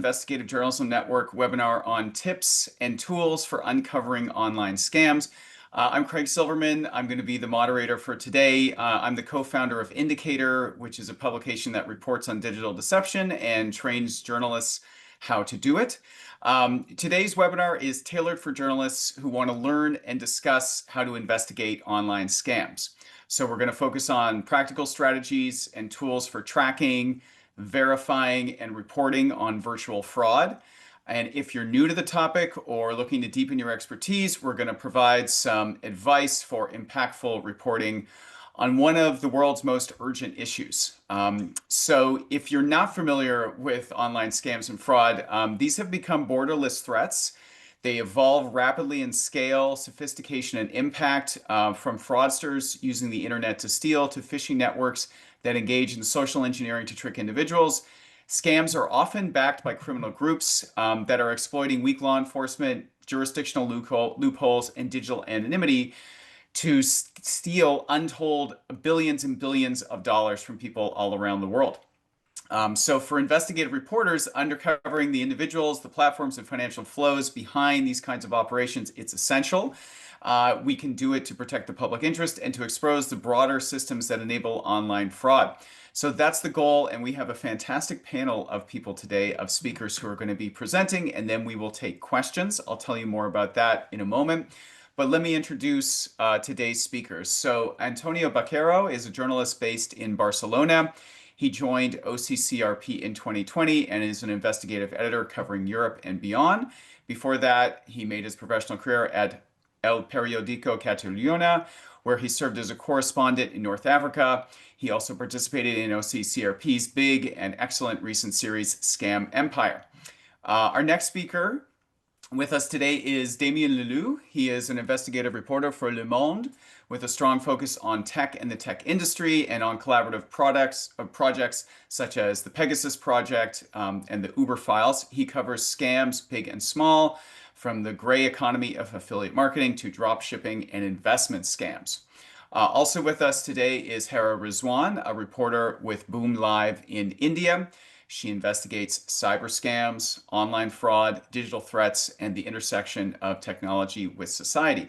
Investigative Journalism Network webinar on tips and tools for uncovering online scams. I'm Craig Silverman. I'm going to be the moderator for today. I'm the co-founder of Indicator, which is a publication that reports on digital deception and trains journalists how to do it. Today's webinar is tailored for journalists who want to learn and discuss how to investigate online scams. So we're going to focus on practical strategies and tools for tracking, verifying, and reporting on virtual fraud. And if you're new to the topic or looking to deepen your expertise, we're going to provide some advice for impactful reporting on one of the world's most urgent issues. So if you're not familiar with online scams and fraud, these have become borderless threats. They evolve rapidly in scale, sophistication, and impact, from fraudsters using the internet to steal to phishing networks that engage in social engineering to trick individuals. Scams are often backed by criminal groups that are exploiting weak law enforcement, jurisdictional loopholes, and digital anonymity to steal untold billions and billions of dollars from people all around the world. So for investigative reporters, uncovering the individuals, the platforms, and financial flows behind these kinds of operations, it's essential. We can do it to protect the public interest and to expose the broader systems that enable online fraud. So that's the goal, and we have a fantastic panel of people today, of speakers who are going to be presenting, and then we will take questions. I'll tell you more about that in a moment. But let me introduce today's speakers. So Antonio Baquero is a journalist based in Barcelona. He joined OCCRP in 2020 and is an investigative editor covering Europe and beyond. Before that, he made his professional career at El Periódico Catalunya, where he served as a correspondent in North Africa. He also participated in OCCRP's big and excellent recent series, Scam Empire. Our next speaker with us today is Damien Leloup. He is an investigative reporter for Le Monde with a strong focus on tech and the tech industry and on collaborative projects such as the Pegasus Project and the Uber Files. He covers scams, big and small, from the gray economy of affiliate marketing to drop shipping and investment scams. Also with us today is Hera Rizwan, a reporter with Boom Live in India. She investigates cyber scams, online fraud, digital threats, and the intersection of technology with society.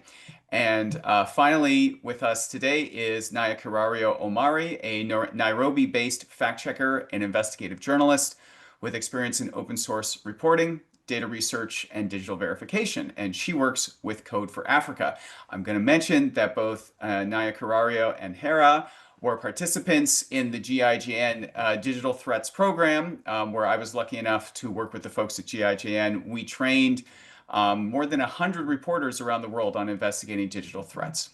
And finally, with us today is Naya Kirario Omari, a Nairobi-based fact checker and investigative journalist with experience in open source reporting, data research, and digital verification. And she works with Code for Africa. I'm going to mention that both Naya Kirario and Hera were participants in the GIJN Digital Threats Program, where I was lucky enough to work with the folks at GIJN. We trained more than 100 reporters around the world on investigating digital threats.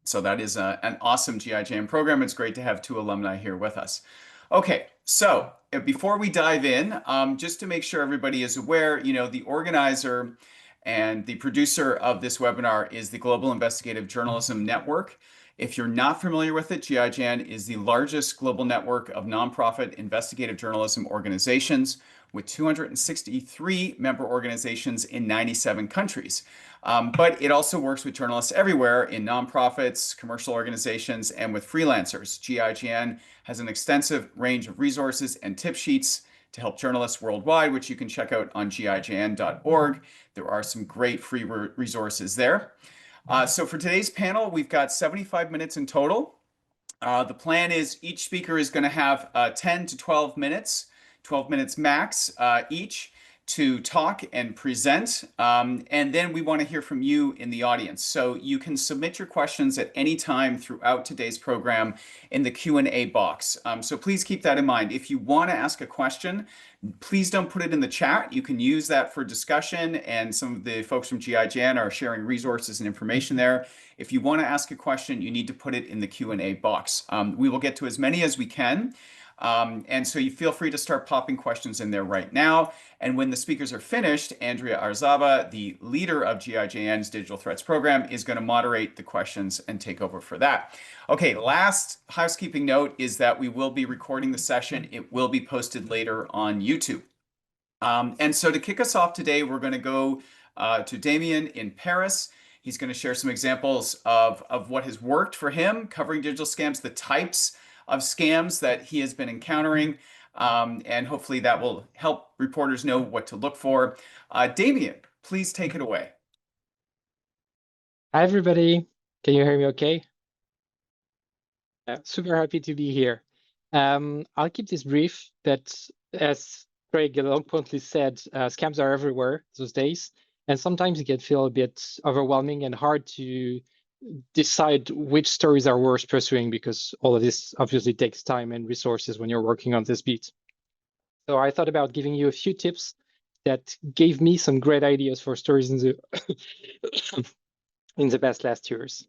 So that is an awesome GIJN program. It's great to have two alumni here with us. Okay, so before we dive in, just to make sure everybody is aware, the organizer and the producer of this webinar is the Global Investigative Journalism Network. If you're not familiar with it, GIJN is the largest global network of nonprofit investigative journalism organizations with 263 member organizations in 97 countries. But it also works with journalists everywhere in nonprofits, commercial organizations, and with freelancers. GIJN has an extensive range of resources and tip sheets to help journalists worldwide, which you can check out on gijn.org. There are some great free resources there. So for today's panel, we've got 75 minutes in total. The plan is each speaker is going to have 10 to 12 minutes max each to talk and present. And then we want to hear from you in the audience. So you can submit your questions at any time throughout today's program in the Q&A box. So please keep that in mind. If you want to ask a question, please don't put it in the chat. You can use that for discussion, and some of the folks from GIJN are sharing resources and information there. If you want to ask a question, you need to put it in the Q&A box. We will get to as many as we can. And so you feel free to start popping questions in there right now. And when the speakers are finished, Andrea Arzaba, the leader of GIJN's Digital Threats Program, is going to moderate the questions and take over for that. Okay, last housekeeping note is that we will be recording the session. It will be posted later on YouTube. And so to kick us off today, we're going to go to Damien in Paris. He's going to share some examples of what has worked for him covering digital scams, the types of scams that he has been encountering, and hopefully that will help reporters know what to look for. Damien, please take it away. Hi, everybody. Can you hear me okay? Super happy to be here. I'll keep this brief, but as Craig eloquently said, scams are everywhere these days, and sometimes it can feel a bit overwhelming and hard to decide which stories are worth pursuing, because all of this obviously takes time and resources when you're working on this beat. So I thought about giving you a few tips that gave me some great ideas for stories in the in the past last years.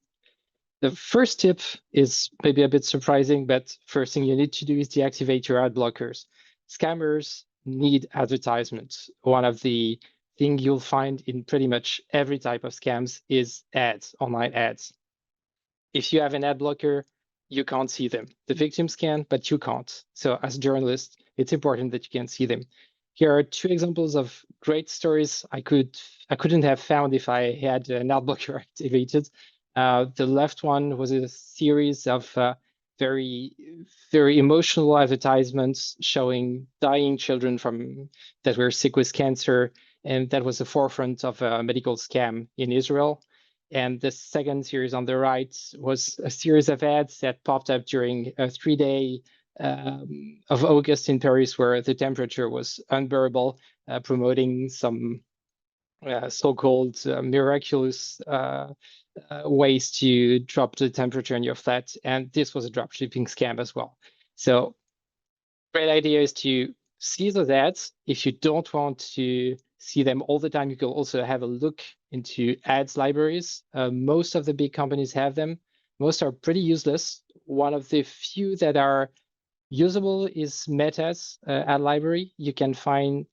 The first tip is maybe a bit surprising, but first thing you need to do is deactivate your ad blockers. Scammers need advertisements. One of the things you'll find in pretty much every type of scams is ads, online ads. If you have an ad blocker, you can't see them. The victims can, but you can't. So as a journalist, it's important that you can see them. Here are two examples of great stories I couldn't have found if I had an ad blocker activated. The left one was a series of very, very emotional advertisements showing dying children that were sick with cancer, and that was the forefront of a medical scam in Israel. And the second series on the right was a series of ads that popped up during a 3-day of August in Paris, where the temperature was unbearable, promoting some so-called miraculous ways to drop the temperature in your flat. And this was a drop shipping scam as well. So great idea is to see those ads. If you don't want to see them all the time, you can also have a look into ads libraries. Most of the big companies have them. Most are pretty useless. One of the few that are usable is Meta's ad library. You can find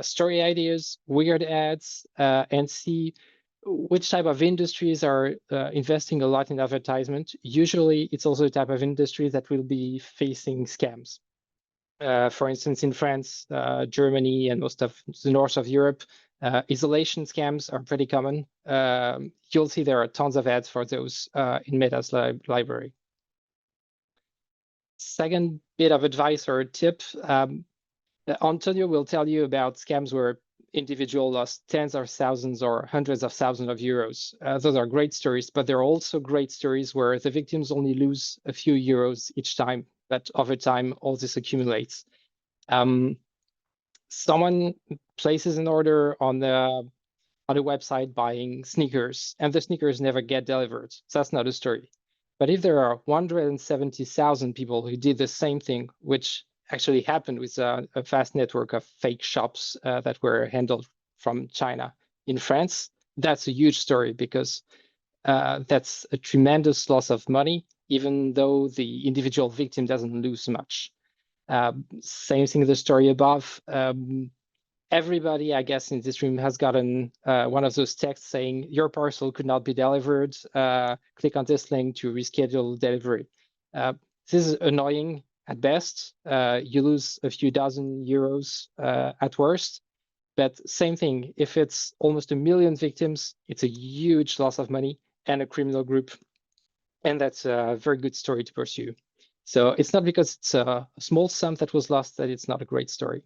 story ideas, weird ads, and see which type of industries are investing a lot in advertisement. Usually, it's also a type of industry that will be facing scams. For instance, in France, Germany, and most of the north of Europe, isolation scams are pretty common. You'll see there are tons of ads for those in Meta's library. Second bit of advice or tip, Antonio will tell you about scams where individual lost tens of thousands or hundreds of thousands of euros. Those are great stories, but there are also great stories where the victims only lose a few euros each time, but over time, all this accumulates. Someone places an order on a website buying sneakers, and the sneakers never get delivered. So that's not a story. But if there are 170,000 people who did the same thing, which actually happened with a vast network of fake shops that were handled from China in France, that's a huge story, because that's a tremendous loss of money, even though the individual victim doesn't lose much. Same thing, the story above. Everybody, I guess, in this room has gotten one of those texts saying your parcel could not be delivered. Click on this link to reschedule delivery. This is annoying at best. You lose a few dozen euros at worst. But same thing, if it's almost 1 million victims, it's a huge loss of money and a criminal group. And that's a very good story to pursue. So it's not because it's a small sum that was lost that it's not a great story.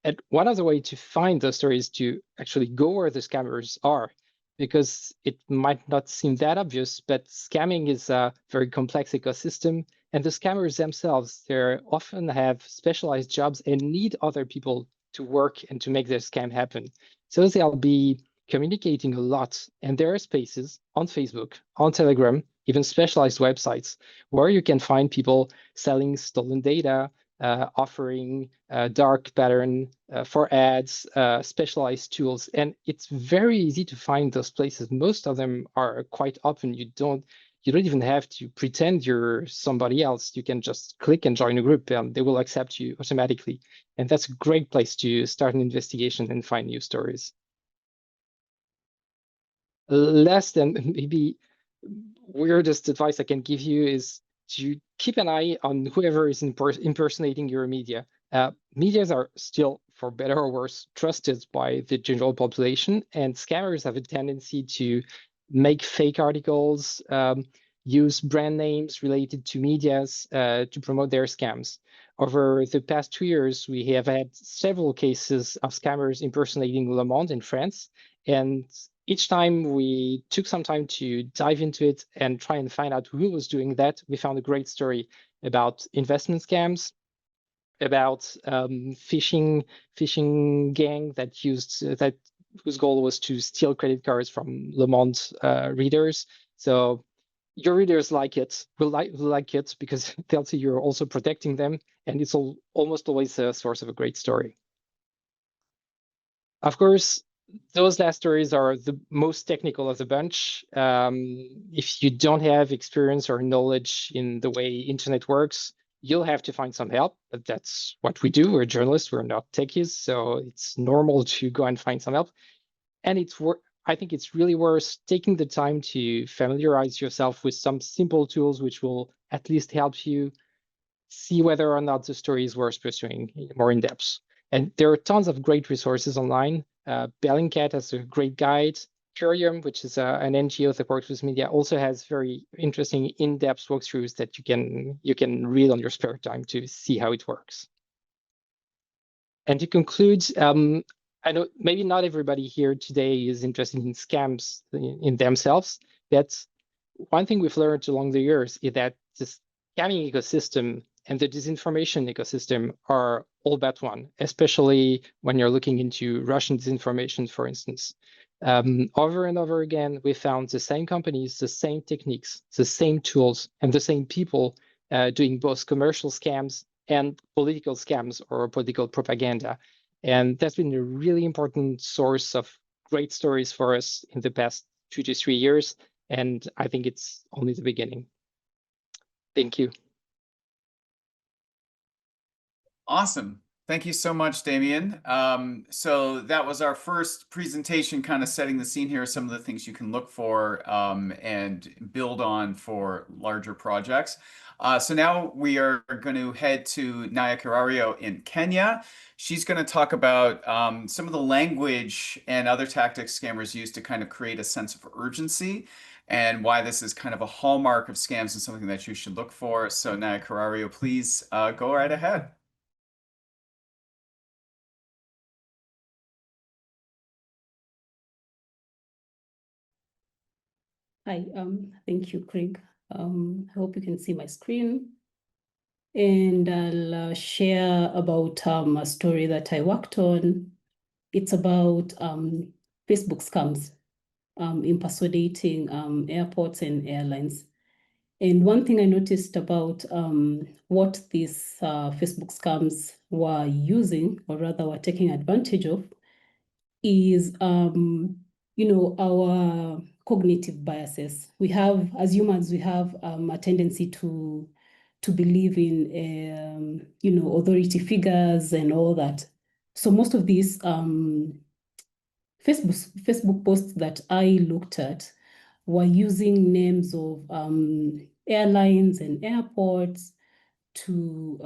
And one of the ways to find those stories is to actually go where the scammers are, because it might not seem that obvious, but scamming is a very complex ecosystem. And the scammers themselves, they often have specialized jobs and need other people to work and to make their scam happen. So they'll be communicating a lot. And there are spaces on Facebook, on Telegram, even specialized websites where you can find people selling stolen data, offering dark pattern for ads, specialized tools. And it's very easy to find those places. Most of them are quite open. You don't even have to pretend you're somebody else. You can just click and join a group, and they will accept you automatically. And that's a great place to start an investigation and find new stories. Last and maybe weirdest advice I can give you is to keep an eye on whoever is impersonating your media. Medias are still, for better or worse, trusted by the general population, and scammers have a tendency to make fake articles, use brand names related to medias to promote their scams. Over the past 2 years, we have had several cases of scammers impersonating Le Monde in France. And each time we took some time to dive into it and try and find out who was doing that, we found a great story about investment scams, about phishing gang that used that whose goal was to steal credit cards from Le Monde readers. So your readers like it, will like it because they'll see you're also protecting them, and it's almost always a source of a great story. Of course, those last stories are the most technical of the bunch. If you don't have experience or knowledge in the way internet works, you'll have to find some help, but that's what we do. We're journalists, we're not techies, so it's normal to go and find some help. And I think it's really worth taking the time to familiarize yourself with some simple tools which will at least help you see whether or not the story is worth pursuing more in depth. And there are tons of great resources online. Bellingcat has a great guide. Curium, which is an NGO that works with media, also has very interesting in-depth walkthroughs that you can read on your spare time to see how it works. And to conclude, I know maybe not everybody here today is interested in scams in themselves, but one thing we've learned along the years is that the scamming ecosystem and the disinformation ecosystem are all but one, especially when you're looking into Russian disinformation, for instance. Over and over again, we found the same companies, the same techniques, the same tools, and the same people doing both commercial scams and political scams or political propaganda. And that's been a really important source of great stories for us in the past 2 to 3 years. And I think it's only the beginning. Thank you. Awesome. Thank you so much, Damien. So that was our first presentation, kind of setting the scene here, some of the things you can look for and build on for larger projects. So now we are going to head to Naya Kirario in Kenya. She's going to talk about some of the language and other tactics scammers use to kind of create a sense of urgency and why this is kind of a hallmark of scams and something that you should look for. So Naya Kirario, please go right ahead. Hi, thank you, Craig. I hope you can see my screen. And I'll share about a story that I worked on. It's about Facebook scams impersonating airports and airlines. And one thing I noticed about what these Facebook scams were using, or rather were taking advantage of, is our cognitive biases. We have, as humans, we have a tendency to believe in authority figures and all that. So most of these Facebook posts that I looked at were using names of airlines and airports to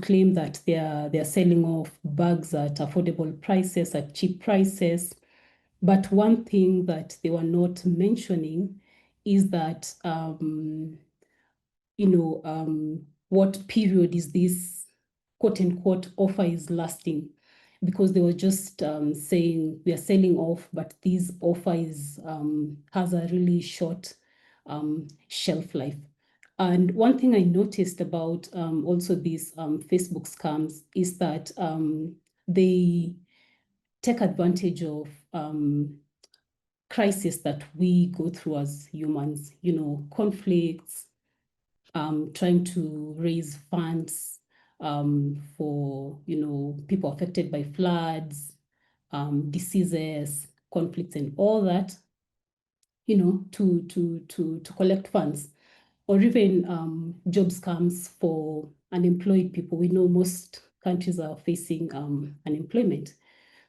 claim that they're selling off bags at affordable prices, at cheap prices. But one thing that they were not mentioning is that what period is this quote unquote offer is lasting, because they were just saying we are selling off, but this offer is has a really short shelf life. And one thing I noticed about also these Facebook scams is that they take advantage of crises that we go through as humans, conflicts, trying to raise funds for, people affected by floods, diseases, conflicts, and all that, to collect funds. Or even job scams for unemployed people. We know most countries are facing unemployment.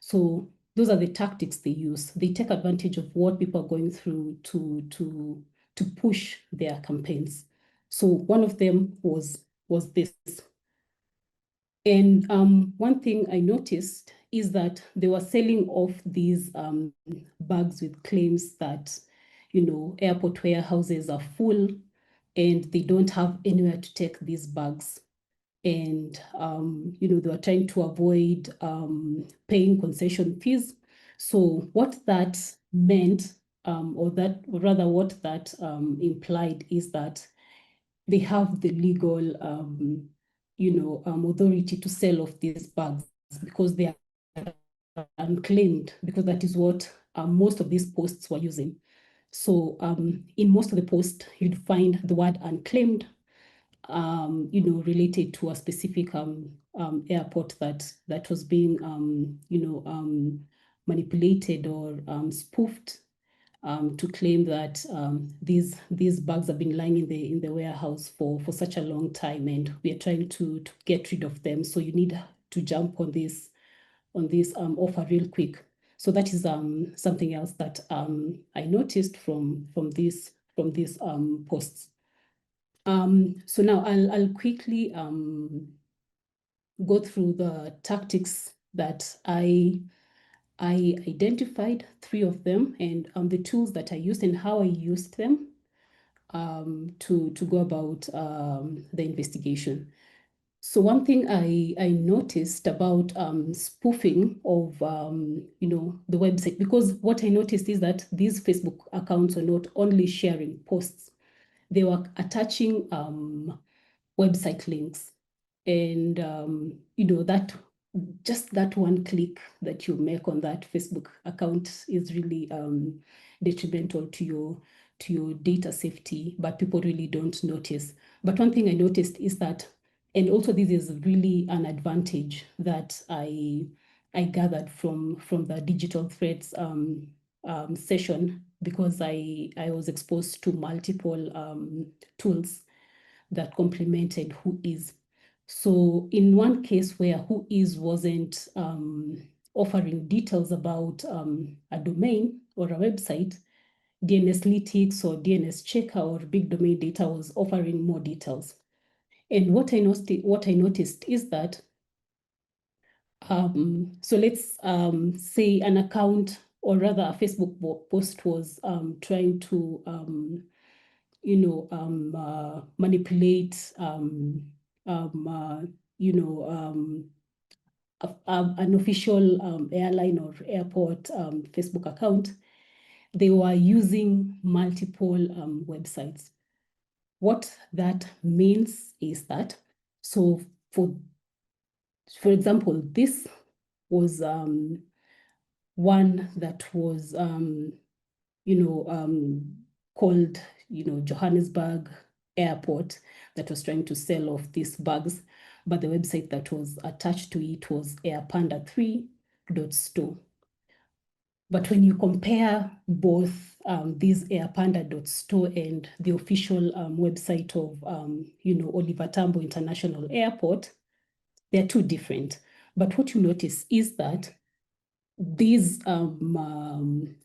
So those are the tactics they use. They take advantage of what people are going through to push their campaigns. So one of them was this. And one thing I noticed is that they were selling off these bags with claims that, airport warehouses are full and they don't have anywhere to take these bags. And, they were trying to avoid paying concession fees. So what that meant, or what that implied is that they have the legal, authority to sell off these bags because they are unclaimed, because that is what most of these posts were using. So in most of the posts, you'd find the word unclaimed, related to a specific airport that was being, manipulated or spoofed to claim that these bags have been lying in the warehouse for such a long time, and we are trying to get rid of them. So you need to jump on this offer real quick. So that is something else that I noticed from these posts. So now I'll quickly go through the tactics that I identified, 3 of them, and the tools that I used and how I used them to go about the investigation. So one thing I noticed about spoofing of the website, because what I noticed is that these Facebook accounts are not only sharing posts, they were attaching website links, and that just that one click that you make on that Facebook account is really detrimental to your data safety, but people really don't notice. But one thing I noticed is that, and also this is really an advantage that I gathered from the digital threats session, because I was exposed to multiple tools that complemented Whois. So in one case where Whois wasn't offering details about a domain or a website, DNSlytics or DNS Checker or Big Domain Data was offering more details. And what I noticed is that, so let's say an account, or rather a Facebook post was trying to manipulate an official airline or airport Facebook account. They were using multiple websites. What that means is that, so for example, this was one that was called Johannesburg Airport, that was trying to sell off these bags, but the website that was attached to it was airpanda3.store. But when you compare both this airpanda.store and the official website of Oliver Tambo International Airport, they're two different. But what you notice is that these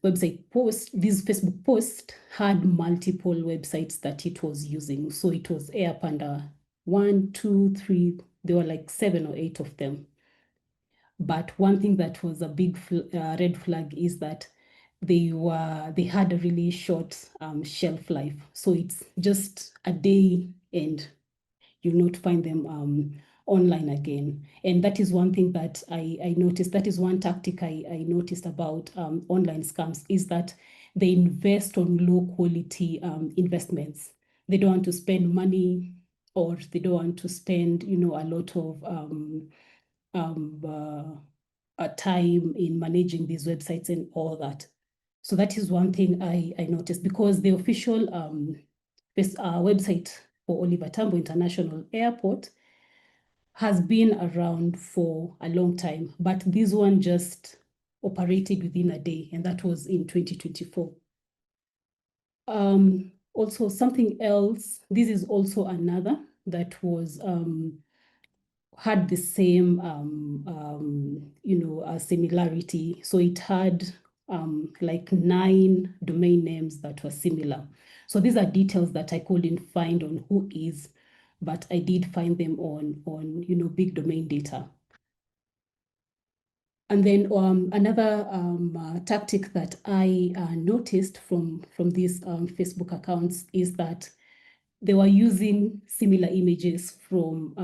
website posts, these Facebook posts had multiple websites that it was using. So it was Airpanda 1, 2, 3, there were like 7 or 8 of them. But one thing that was a big red flag is that they had a really short shelf life. So it's just a day and you'll not find them online again. And that is one thing that I noticed. That is one tactic I noticed about online scams, is that they invest on low quality investments. They don't want to spend money, or they don't want to spend a lot of time in managing these websites and all that. So that is one thing I noticed, because the official website for Oliver Tambo International Airport has been around for a long time, but this one just operated within a day, and that was in 2024. Also, something else, this is also another that was had the same similarity. So it had like 9 domain names that were similar. So these are details that I couldn't find on Whois, but I did find them on Big Domain Data. And then another tactic that I noticed from these Facebook accounts is that they were using similar images from,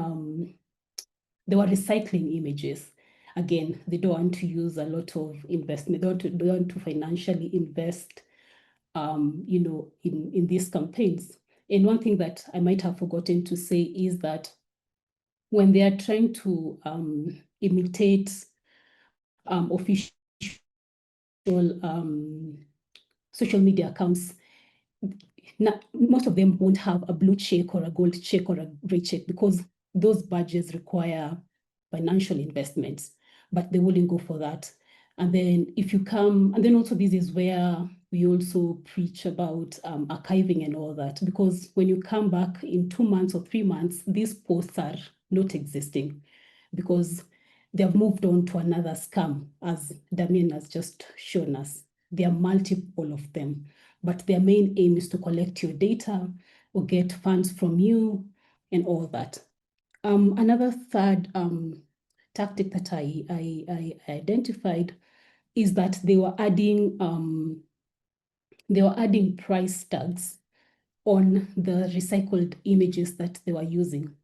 they were recycling images. Again, they don't want to use a lot of investment. They don't want to financially invest, in these campaigns. And one thing that I might have forgotten to say is that when they are trying to imitate official social media accounts, most of them won't have a blue check or a gold check or a gray check because those badges require financial investments, but they wouldn't go for that. And then if you come, and then also this is where we also preach about archiving and all that, because when you come back in 2 months or 3 months, these posts are not existing because they have moved on to another scam, as Damien has just shown us. There are multiple of them, but their main aim is to collect your data or get funds from you and all that. Another third tactic that I identified is that they were adding price tags on the recycled images that they were using.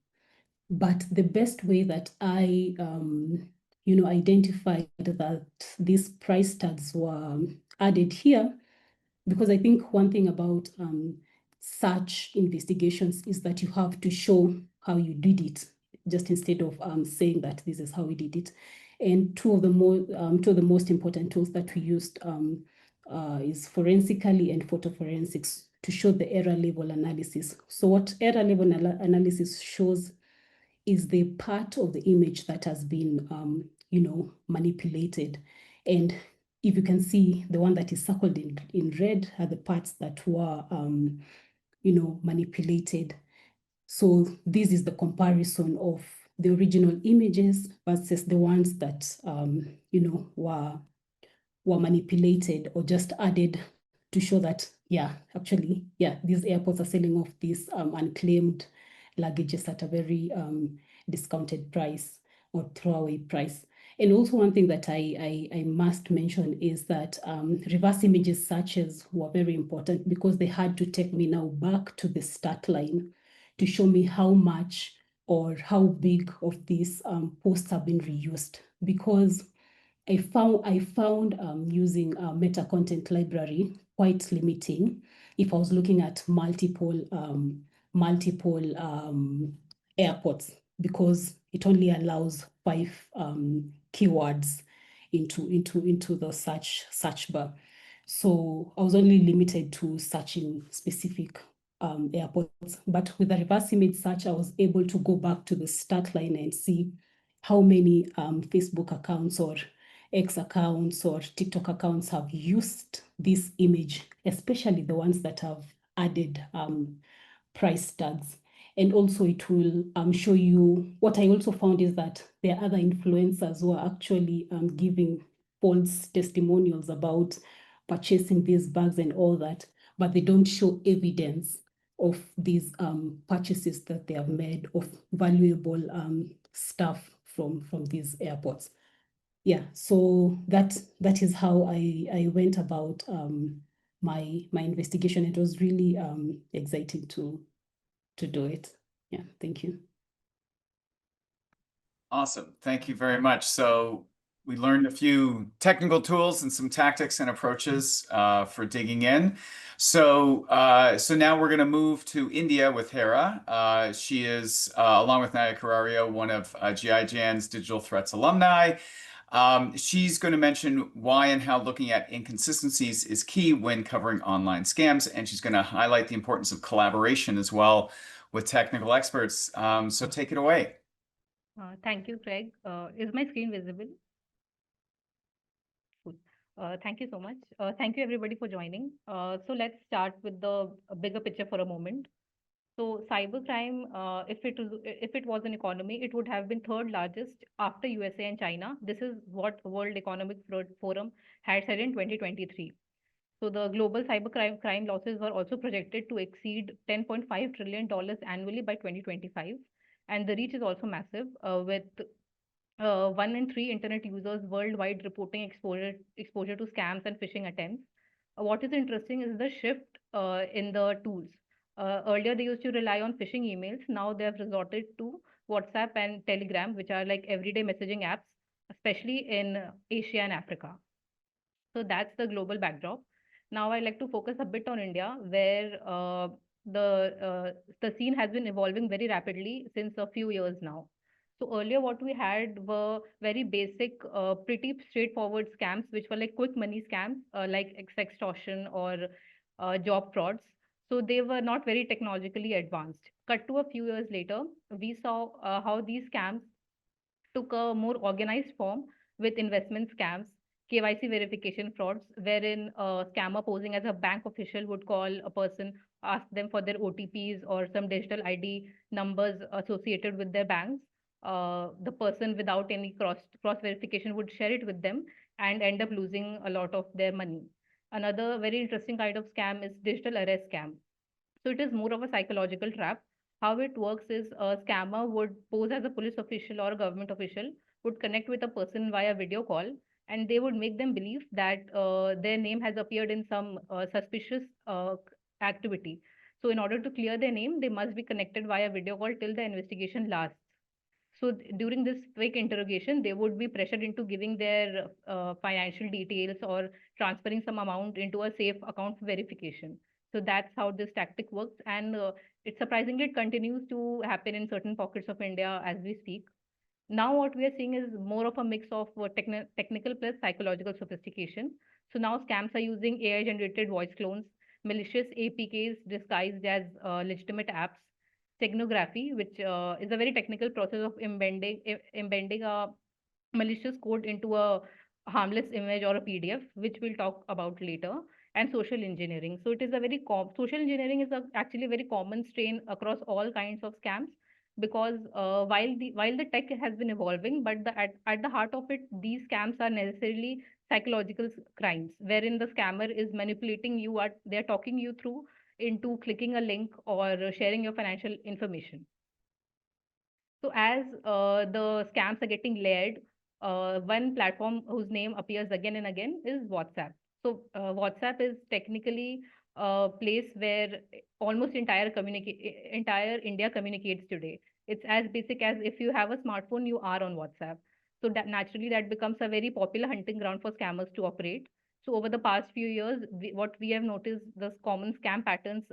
But the best way that I identified that these price tags were added here, because I think one thing about search investigations is that you have to show how you did it, just instead of saying that this is how we did it. And two of the most important tools that we used is forensically and photo forensics to show the error level analysis. So what error level analysis shows is the part of the image that has been manipulated. And if you can see, the one that is circled in red are the parts that were manipulated. So this is the comparison of the original images versus the ones that were manipulated or just added to show that, these airports are selling off these unclaimed luggages at a very discounted price or throwaway price. And also one thing that I must mention is that reverse images searches were very important because they had to take me now back to the start line to show me how much or how big of these posts have been reused, because I found using a meta content library quite limiting if I was looking at multiple airports, because it only allows 5 keywords into the search bar. So I was only limited to searching specific airports. But with the reverse image search, I was able to go back to the start line and see how many Facebook accounts or X accounts or TikTok accounts have used this image, especially the ones that have added price tags. And also it will show you, what I also found is that there are other influencers who are actually giving false testimonials about purchasing these bags and all that, but they don't show evidence of these purchases that they have made of valuable stuff from these airports. Yeah, so that is how I went about my investigation. It was really exciting to do it. Yeah, thank you. Awesome. Thank you very much. So we learned a few technical tools and some tactics and approaches for digging in. So now we're going to move to India with Hera. She is, along with Naya Carario, one of GI Jan's Digital Threats alumni. She's going to mention why and how looking at inconsistencies is key when covering online scams, and she's going to highlight the importance of collaboration as well with technical experts. So take it away. Thank you, Craig. Is my screen visible? Cool. Thank you so much. Thank you everybody for joining. So let's start with the bigger picture for a moment. So cybercrime, if it was an economy, it would have been third largest after USA and China. This is what World Economic Forum had said in 2023. So the global crime losses were also projected to exceed $10.5 trillion annually by 2025. And the reach is also massive, with 1 in 3 internet users worldwide reporting exposure to scams and phishing attempts. What is interesting is the shift in the tools. Earlier, they used to rely on phishing emails. Now they have resorted to WhatsApp and Telegram, which are like everyday messaging apps, especially in Asia and Africa. So that's the global backdrop. Now I'd like to focus a bit on India, where the scene has been evolving very rapidly since a few years now. So earlier, what we had were very basic, pretty straightforward scams, which were like quick money scams, like extortion or job frauds. So they were not very technologically advanced. Cut to a few years later, we saw how these scams took a more organized form with investment scams, KYC verification frauds, wherein a scammer posing as a bank official would call a person, ask them for their OTPs or some digital ID numbers associated with their banks. The person without any cross verification would share it with them and end up losing a lot of their money. Another very interesting kind of scam is digital arrest scam. So it is more of a psychological trap. How it works is a scammer would pose as a police official or a government official, would connect with a person via video call, and they would make them believe that their name has appeared in some suspicious activity. So in order to clear their name, they must be connected via video call till the investigation lasts. So during this fake interrogation, they would be pressured into giving their financial details or transferring some amount into a safe account for verification. So that's how this tactic works, and it surprisingly it continues to happen in certain pockets of India as we speak. Now what we are seeing is more of a mix of technical plus psychological sophistication. So now scams are using AI generated voice clones, malicious APKs disguised as legitimate apps, steganography, which is a very technical process of embedding a malicious code into a harmless image or a PDF, which we'll talk about later, and social engineering. So it is a very social engineering is actually a very common strain across all kinds of scams, because while the tech has been evolving, but at the heart of it, these scams are necessarily psychological crimes, wherein the scammer is manipulating you, they're talking you through into clicking a link or sharing your financial information. So as the scams are getting layered, one platform whose name appears again and again is WhatsApp. So WhatsApp is technically a place where almost entire India communicates today. It's as basic as if you have a smartphone, you are on WhatsApp. So that naturally that becomes a very popular hunting ground for scammers to operate. So over the past few years, what we have noticed, the common scam patterns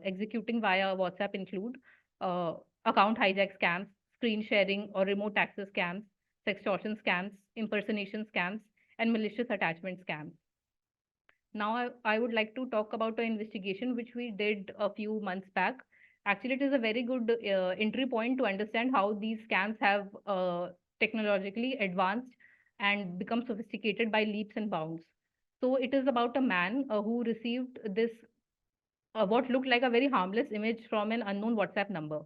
executing via WhatsApp include uh, account hijack scams, screen sharing or remote access scams, sextortion scams, impersonation scams, and malicious attachment scams. Now, I would like to talk about an investigation which we did a few months back. Actually, it is a very good entry point to understand how these scams have technologically advanced and become sophisticated by leaps and bounds. So, it is about a man who received this what looked like a very harmless image from an unknown WhatsApp number.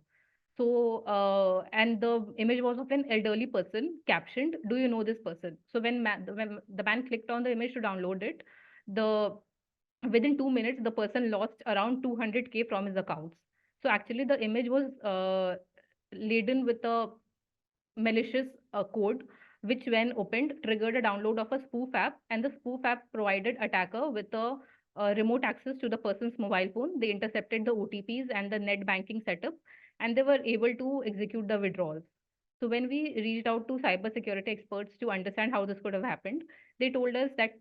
So, and the image was of an elderly person captioned, "Do you know this person?" So when the man clicked on the image to download it, the within 2 minutes, the person lost around 200K from his accounts. So actually, the image was laden with a malicious code, which when opened triggered a download of a spoof app, and the spoof app provided attacker with a remote access to the person's mobile phone. They intercepted the OTPs and the net banking setup, and they were able to execute the withdrawals. So when we reached out to cybersecurity experts to understand how this could have happened, they told us that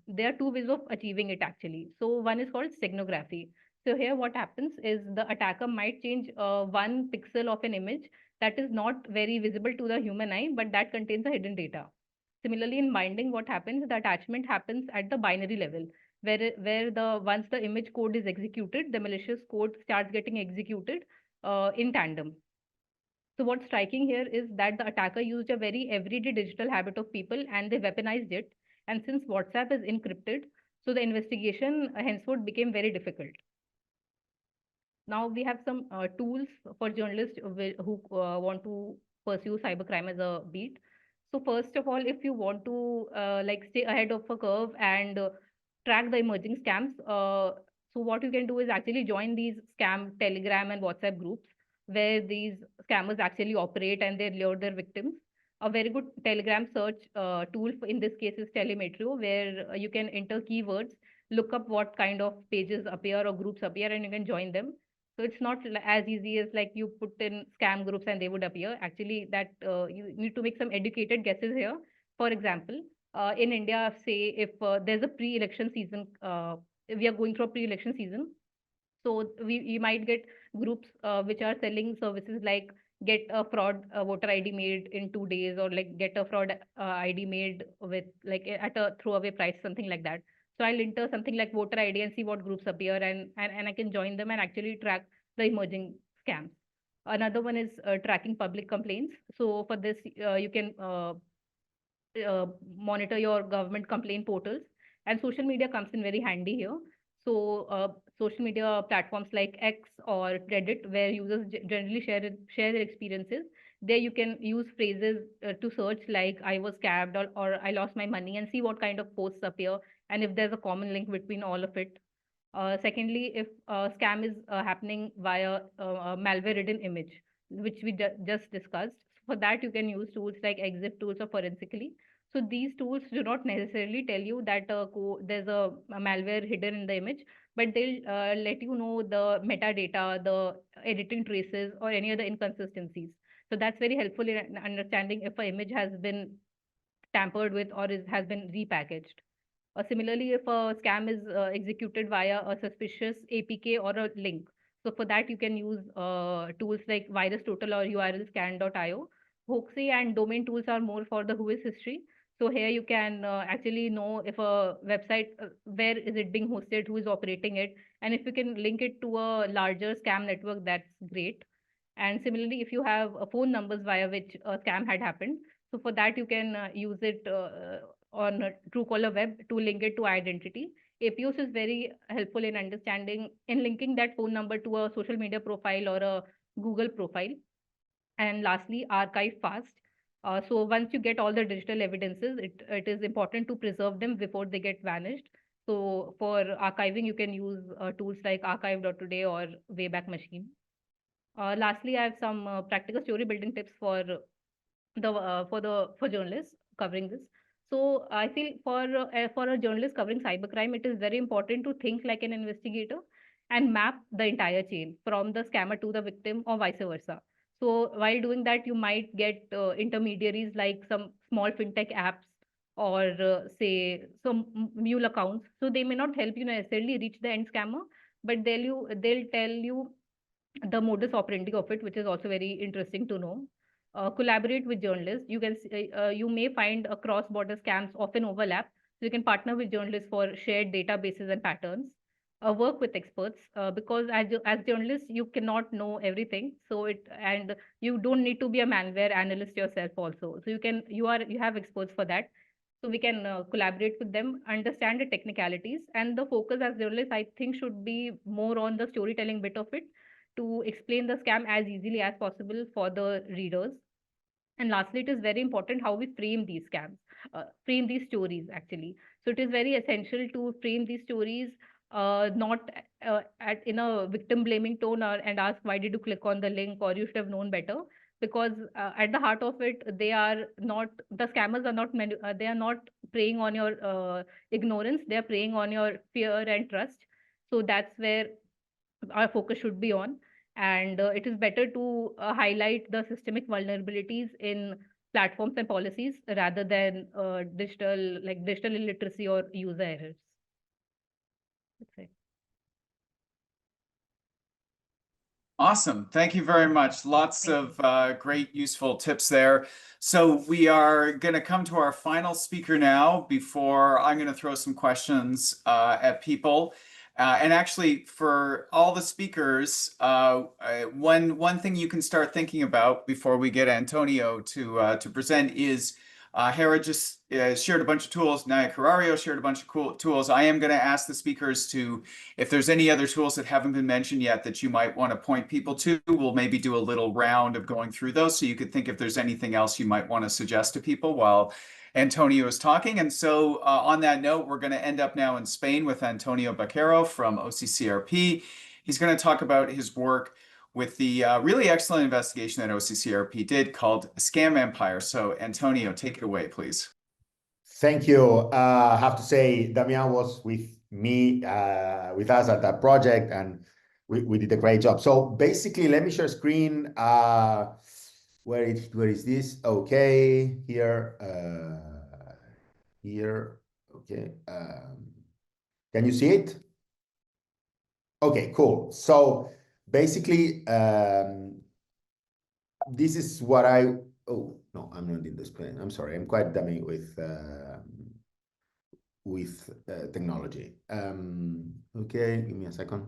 there are two ways of achieving it actually. So one is called steganography. So here what happens is the attacker might change one pixel of an image that is not very visible to the human eye, but that contains the hidden data. Similarly, in binding, what happens, the attachment happens at the binary level, where the once the image code is executed, the malicious code starts getting executed in tandem. So what's striking here is that the attacker used a very everyday digital habit of people and they weaponized it. And since WhatsApp is encrypted, so the investigation henceforth became very difficult. Now we have some tools for journalists who want to pursue cybercrime as a beat. So first of all, if you want to like stay ahead of a curve and track the emerging scams, so what you can do is actually join these scam Telegram and WhatsApp groups where these scammers actually operate and they lure their victims. A very good Telegram search tool in this case is Telemetro, where you can enter keywords, look up what kind of pages appear or groups appear, and you can join them. So it's not as easy as like you put in scam groups and they would appear. Actually, that you need to make some educated guesses here. For example, in India, say if there's a pre-election season, we are going through a pre-election season, so we might get groups which are selling services like get a fraud voter ID made in 2 days, or like get a fraud ID made with like at a throwaway price, something like that. So I'll enter something like voter ID and see what groups appear, and I can join them and actually track the emerging scams. Another one is tracking public complaints. So for this, you can monitor your government complaint portals, and social media comes in very handy here. So social media platforms like X or Reddit, where users generally share their experiences. There you can use phrases to search like I was scammed, or I lost my money, and see what kind of posts appear, and if there's a common link between all of it. Secondly, if scam is happening via a malware-ridden image, which we just discussed, for that you can use tools like exif tools or forensically. So these tools do not necessarily tell you that there's a malware hidden in the image, but they'll let you know the metadata, the editing traces, or any other inconsistencies. So that's very helpful in understanding if an image has been tampered with or has been repackaged. Similarly, if a scam is executed via a suspicious APK or a link, so for that you can use tools like VirusTotal or urlscan.io. Hoaxy and domain tools are more for the whois history. So here you can actually know if a website, where is it being hosted, who is operating it, and if you can link it to a larger scam network, that's great. And similarly, if you have phone numbers via which a scam had happened, so for that you can use it on Truecaller Web to link it to identity. APOS is very helpful in understanding, in linking that phone number to a social media profile or a Google profile. And lastly, archive fast. So once you get all the digital evidences, it is important to preserve them before they get vanished. So for archiving, you can use tools like archive.today or Wayback Machine. Lastly, I have some practical story building tips for journalists covering this. So I feel for a journalist covering cybercrime, it is very important to think like an investigator and map the entire chain from the scammer to the victim or vice versa. So while doing that, you might get intermediaries like some small fintech apps or say some mule accounts. So they may not help you necessarily reach the end scammer, but they'll tell you the modus operandi of it, which is also very interesting to know. Collaborate with journalists. You may find cross-border scams often overlap. So you can partner with journalists for shared databases and patterns. Work with experts because as journalists you cannot know everything. And you don't need to be a malware analyst yourself also. So you have experts for that. So we can collaborate with them, understand the technicalities, and the focus as journalists I think should be more on the storytelling bit of it, to explain the scam as easily as possible for the readers. And lastly, it is very important how we frame these scams, frame these stories actually. So it is very essential to frame these stories not in a victim blaming tone, and ask why did you click on the link, or you should have known better. Because at the heart of it, the scammers are not they are not preying on your ignorance, they are preying on your fear and trust. So that's where our focus should be on. And it is better to highlight the systemic vulnerabilities in platforms and policies rather than digital illiteracy or user errors. That's it. Awesome. Thank you very much. Lots Thank of great, useful tips there. So we are going to come to our final speaker now before I'm going to throw some questions at people. And actually, for all the speakers, one thing you can start thinking about before we get Antonio to present is Hera just shared a bunch of tools. Naya Carario shared a bunch of cool tools. I am going to ask the speakers to, if there's any other tools that haven't been mentioned yet that you might want to point people to, we'll maybe do a little round of going through those so you could think if there's anything else you might want to suggest to people while Antonio is talking. And so on that note, we're going to end up now in Spain with Antonio Baquero from OCCRP. He's going to talk about his work with the really excellent investigation that OCCRP did called Scam Empire. So Antonio, take it away, please. Thank you. I have to say, Damian was with me, with us at that project, and we did a great job. So basically, let me share screen. Where is this? Okay, here, here. Okay. Can you see it? Okay, cool. So basically, this is what oh, no, I'm not in this plane. I'm sorry. I'm quite dummy with technology. Okay, give me a second.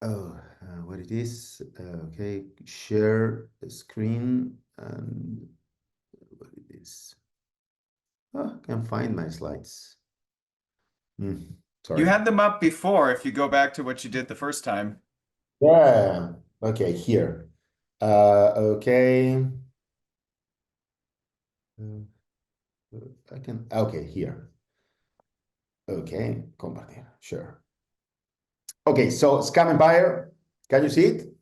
Oh, what it is? Okay, share the screen, and what it is? Oh, I can't find my slides. Sorry. You had them up before if you go back to what you did the first time. Yeah. Okay, here. Okay. I can, okay, here. Okay, compartir, sure. Okay, so Scam Empire, can you see it?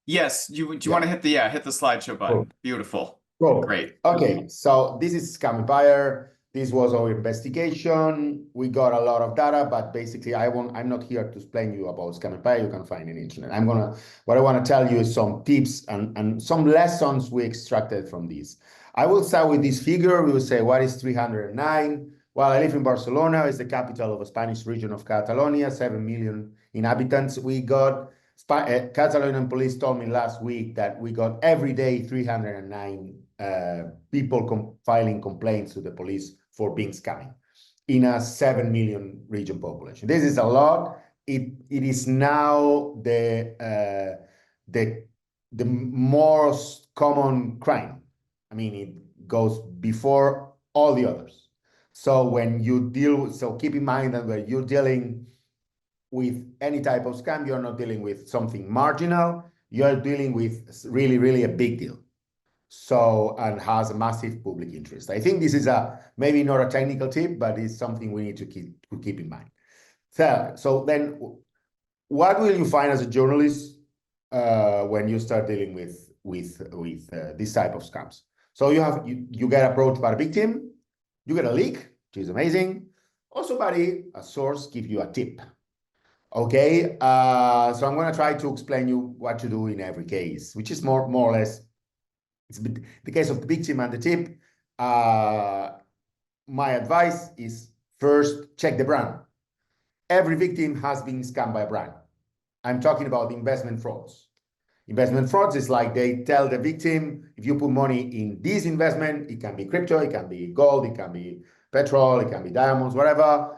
Yes, do you want to hit the slideshow button? Cool. Beautiful. Cool. Great. Okay, so this is Scam Empire. This was our investigation. We got a lot of data, but basically I'm not here to explain you about Scam Empire. You can find it on the internet. What I want to tell you is some tips and some lessons we extracted from this. I will start with this figure. We will say, what is 309? Well, I live in Barcelona. It's the capital of a Spanish region of Catalonia, 7 million inhabitants. We got, Catalonian police told me last week that we got every day 309 people filing complaints to the police for being scammed in a 7 million region population. This is a lot. It is now the most common crime. I mean, it goes before all the others. So when you deal, so keep in mind that when you're dealing with any type of scam, you're not dealing with something marginal. You're dealing with really, really a big deal. So, and has a massive public interest. I think this is maybe not a technical tip, but it's something we need to keep in mind. So then what will you find as a journalist when you start dealing with this type of scams? So you get approached by a victim, you get a leak, which is amazing, or somebody, a source, give you a tip. Okay, so I'm going to try to explain you what to do in every case, which is more or less, it's the case of the victim and the tip. My advice is first, check the brand. Every victim has been scammed by a brand. I'm talking about investment frauds. Investment frauds is like they tell the victim, if you put money in this investment, it can be crypto, it can be gold, it can be petrol, it can be diamonds, whatever,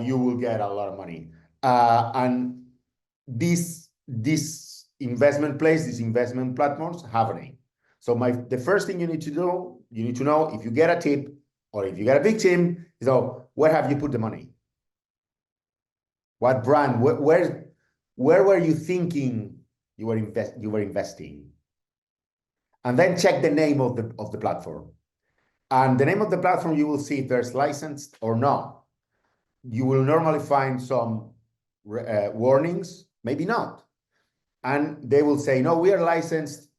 you will get a lot of money. And this investment place, these investment platforms have a name. So the first thing you need to do, you need to know if you get a tip or if you get a victim, so where have you put the money? What brand? Where were you thinking you were investing? And then check the name of the platform. And the name of the platform, you will see if there's licensed or not. You will normally find some warnings, maybe not. And they will say, no, we are licensed,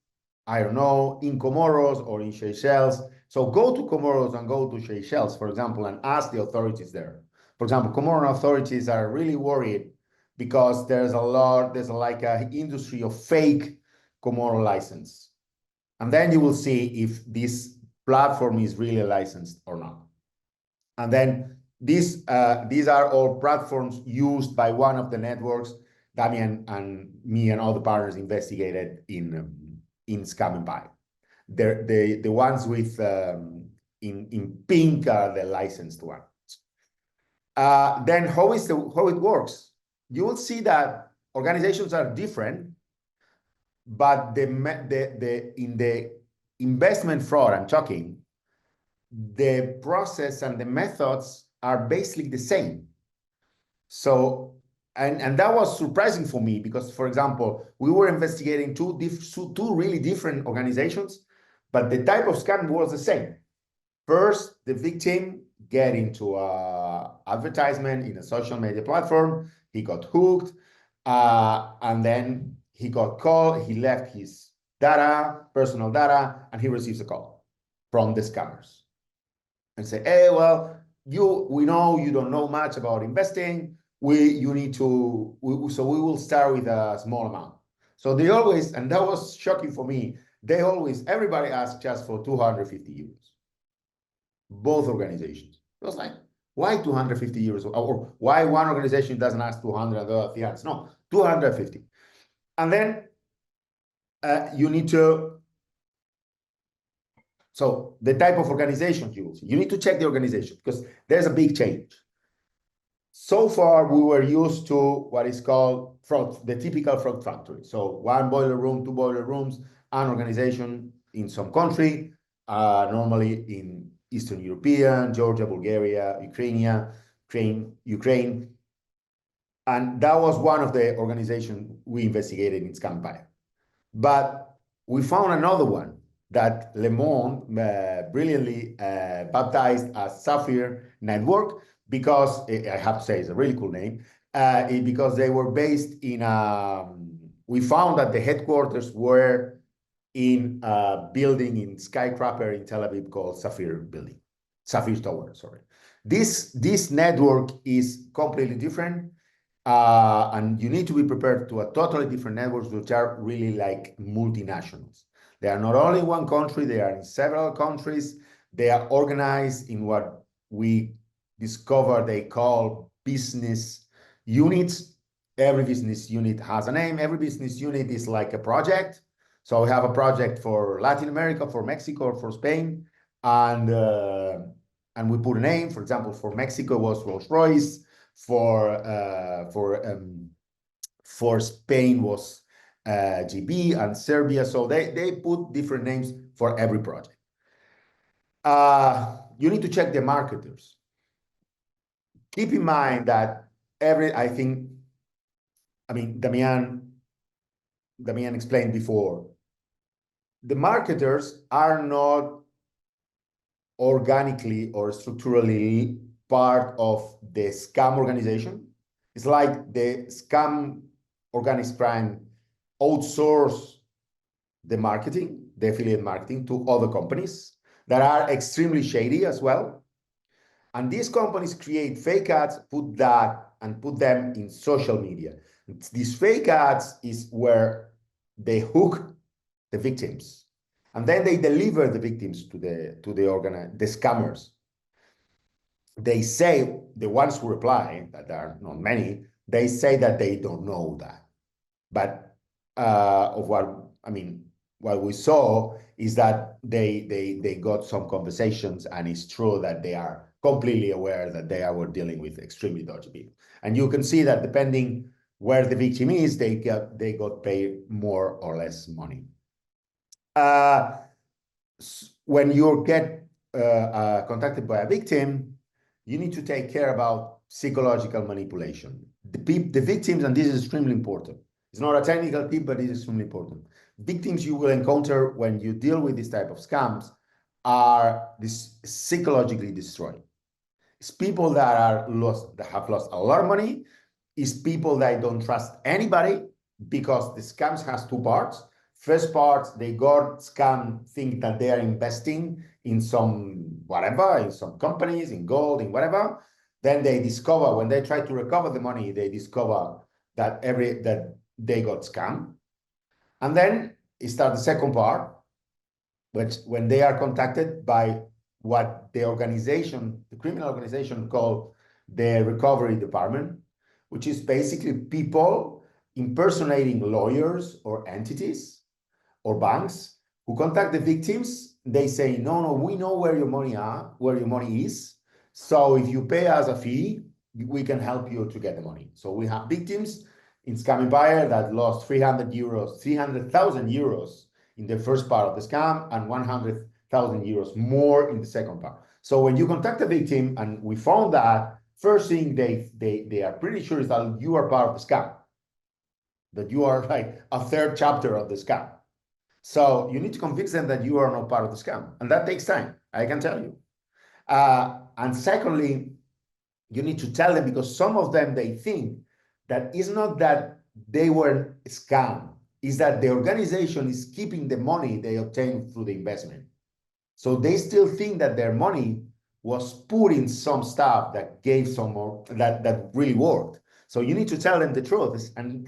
I don't know, in Comoros or in Seychelles. So go to Comoros and go to Seychelles, for example, and ask the authorities there. For example, Comoran authorities are really worried because there's like an industry of fake Comoro license. And then you will see if this platform is really licensed or not. And then these are all platforms used by one of the networks Damian and me and all the partners investigated in Scam Empire. The ones with in pink are the licensed ones. Then how it works? You will see that organizations are different, but in the investment fraud I'm talking, the process and the methods are basically the same. So, and that was surprising for me because, for example, we were investigating two really different organizations, but the type of scam was the same. First, the victim get into an advertisement in a social media platform. He got hooked, and then he got called, he left his data, personal data, and he receives a call from the scammers and say, hey, well, we know you don't know much about investing. So we will start with a small amount. So they always, and that was shocking for me, everybody asked just for 250 euros. Both organizations. It was like, why 250 euros? Or why one organization doesn't ask 200 and the other 300? No, 250. And then you need to, so the type of organization you need to check the organization because there's a big change. So far, we were used to what is called fraud, the typical fraud factory. So one boiler room, two boiler rooms, an organization in some country, normally in Eastern European, Georgia, Bulgaria, Ukraine. And that was one of the organizations we investigated in Scampire. But we found another one that Le Monde brilliantly baptized as Sapphire Network, because I have to say it's a really cool name, because they were based in, we found that the headquarters were in a building in skyscraper in Tel Aviv called Sapphire Tower, sorry. This network is completely different. And you need to be prepared to a totally different networks, which are really like multinationals. They are not only in one country, they are in several countries. They are organized in what we discovered they call business units. Every business unit has a name. Every business unit is like a project. So we have a project for Latin America, for Mexico, or for Spain. And we put a name. For example, for Mexico was Rolls-Royce. For Spain was GB, and Serbia. So they put different names for every project. You need to check the marketers. Keep in mind that Damian explained before, the marketers are not organically or structurally part of the scam organization. It's like the scam organized crime outsource the marketing, the affiliate marketing, to other companies that are extremely shady as well. And these companies create fake ads, put them in social media. These fake ads is where they hook the victims, and then they deliver the victims to the scammers. They say, the ones who reply, that there are not many, they say that they don't know that. But what we saw is that they got some conversations, and it's true that they are completely aware that they were dealing with extremely dodgy people. And you can see that depending where the victim is, they got paid more or less money. When you get contacted by a victim, you need to take care about psychological manipulation. The victims, and this is extremely important. It's not a technical tip, but it is extremely important. Victims you will encounter when you deal with this type of scams are psychologically destroyed. It's people that have lost a lot of money. It's people that don't trust anybody, because the scams has two parts. First part, they got scam, think that they are investing in some whatever, in some companies, in gold, in whatever. Then they discover, when they try to recover the money, they discover that they got scammed. And then it starts the second part, which when they are contacted by what the criminal organization called the recovery department, which is basically people impersonating lawyers or entities or banks who contact the victims. They say, no, we know where your money is. So if you pay us a fee, we can help you to get the money. So we have victims in Scam Empire that lost 300,000 euros in the first part of the scam, and 100,000 euros more in the second part. So when you contact a victim, and we found that, first thing they are pretty sure is that you are part of the scam, that you are like a third chapter of the scam. So you need to convince them that you are not part of the scam, and that takes time, I can tell you. And secondly, you need to tell them, because some of them, they think that it's not that they were scammed, is that the organization is keeping the money they obtained through the investment. So they still think that their money was put in some stuff that gave some more, that really worked. So you need to tell them the truth. And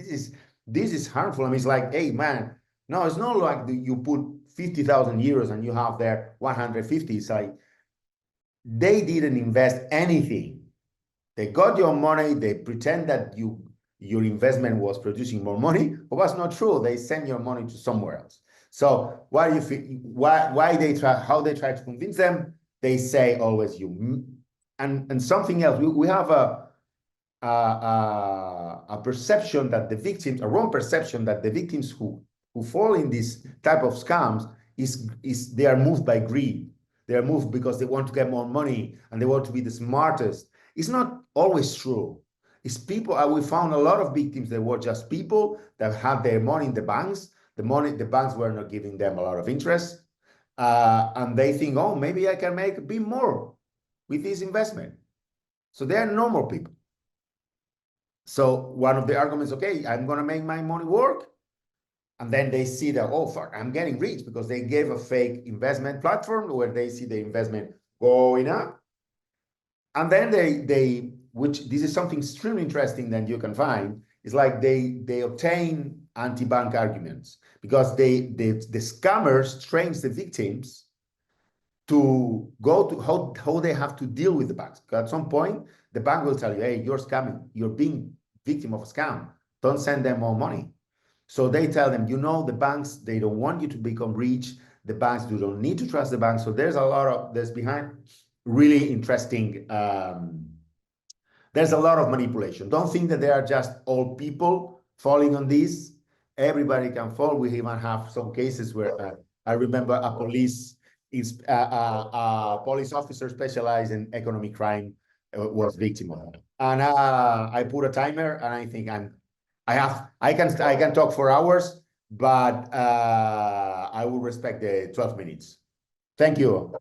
this is harmful. I mean, it's like, hey, man, no, it's not like you put 50,000 euros and you have there 150. It's like they didn't invest anything. They got your money. They pretend that your investment was producing more money, but that's not true. They send your money to somewhere else. So why do you think, why they try, how they try to convince them? They say always you, and something else. We have a perception that the victims, a wrong perception that the victims who fall in this type of scams is they are moved by greed. They are moved because they want to get more money and they want to be the smartest. It's not always true. It's people. We found a lot of victims that were just people that had their money in the banks. The banks were not giving them a lot of interest, and they think, oh, maybe I can make a bit more with this investment. So they are normal people. So one of the arguments, okay, I'm going to make my money work. And then they see that, oh, fuck, I'm getting rich because they gave a fake investment platform where they see the investment going up. And then which this is something extremely interesting that you can find, is like they obtain anti-bank arguments because the scammers trains the victims to go to how they have to deal with the banks. Because at some point, the bank will tell you, hey, you're scamming, you're being victim of a scam. Don't send them more money. So they tell them, the banks, they don't want you to become rich. The banks, you don't need to trust the banks. So there's behind really interesting, there's a lot of manipulation. Don't think that they are just all people falling on this. Everybody can fall. We even have some cases where I remember a police officer specialized in economic crime was victim of it. And I put a timer, and I think I can talk for hours, but I will respect the 12 minutes. Thank you.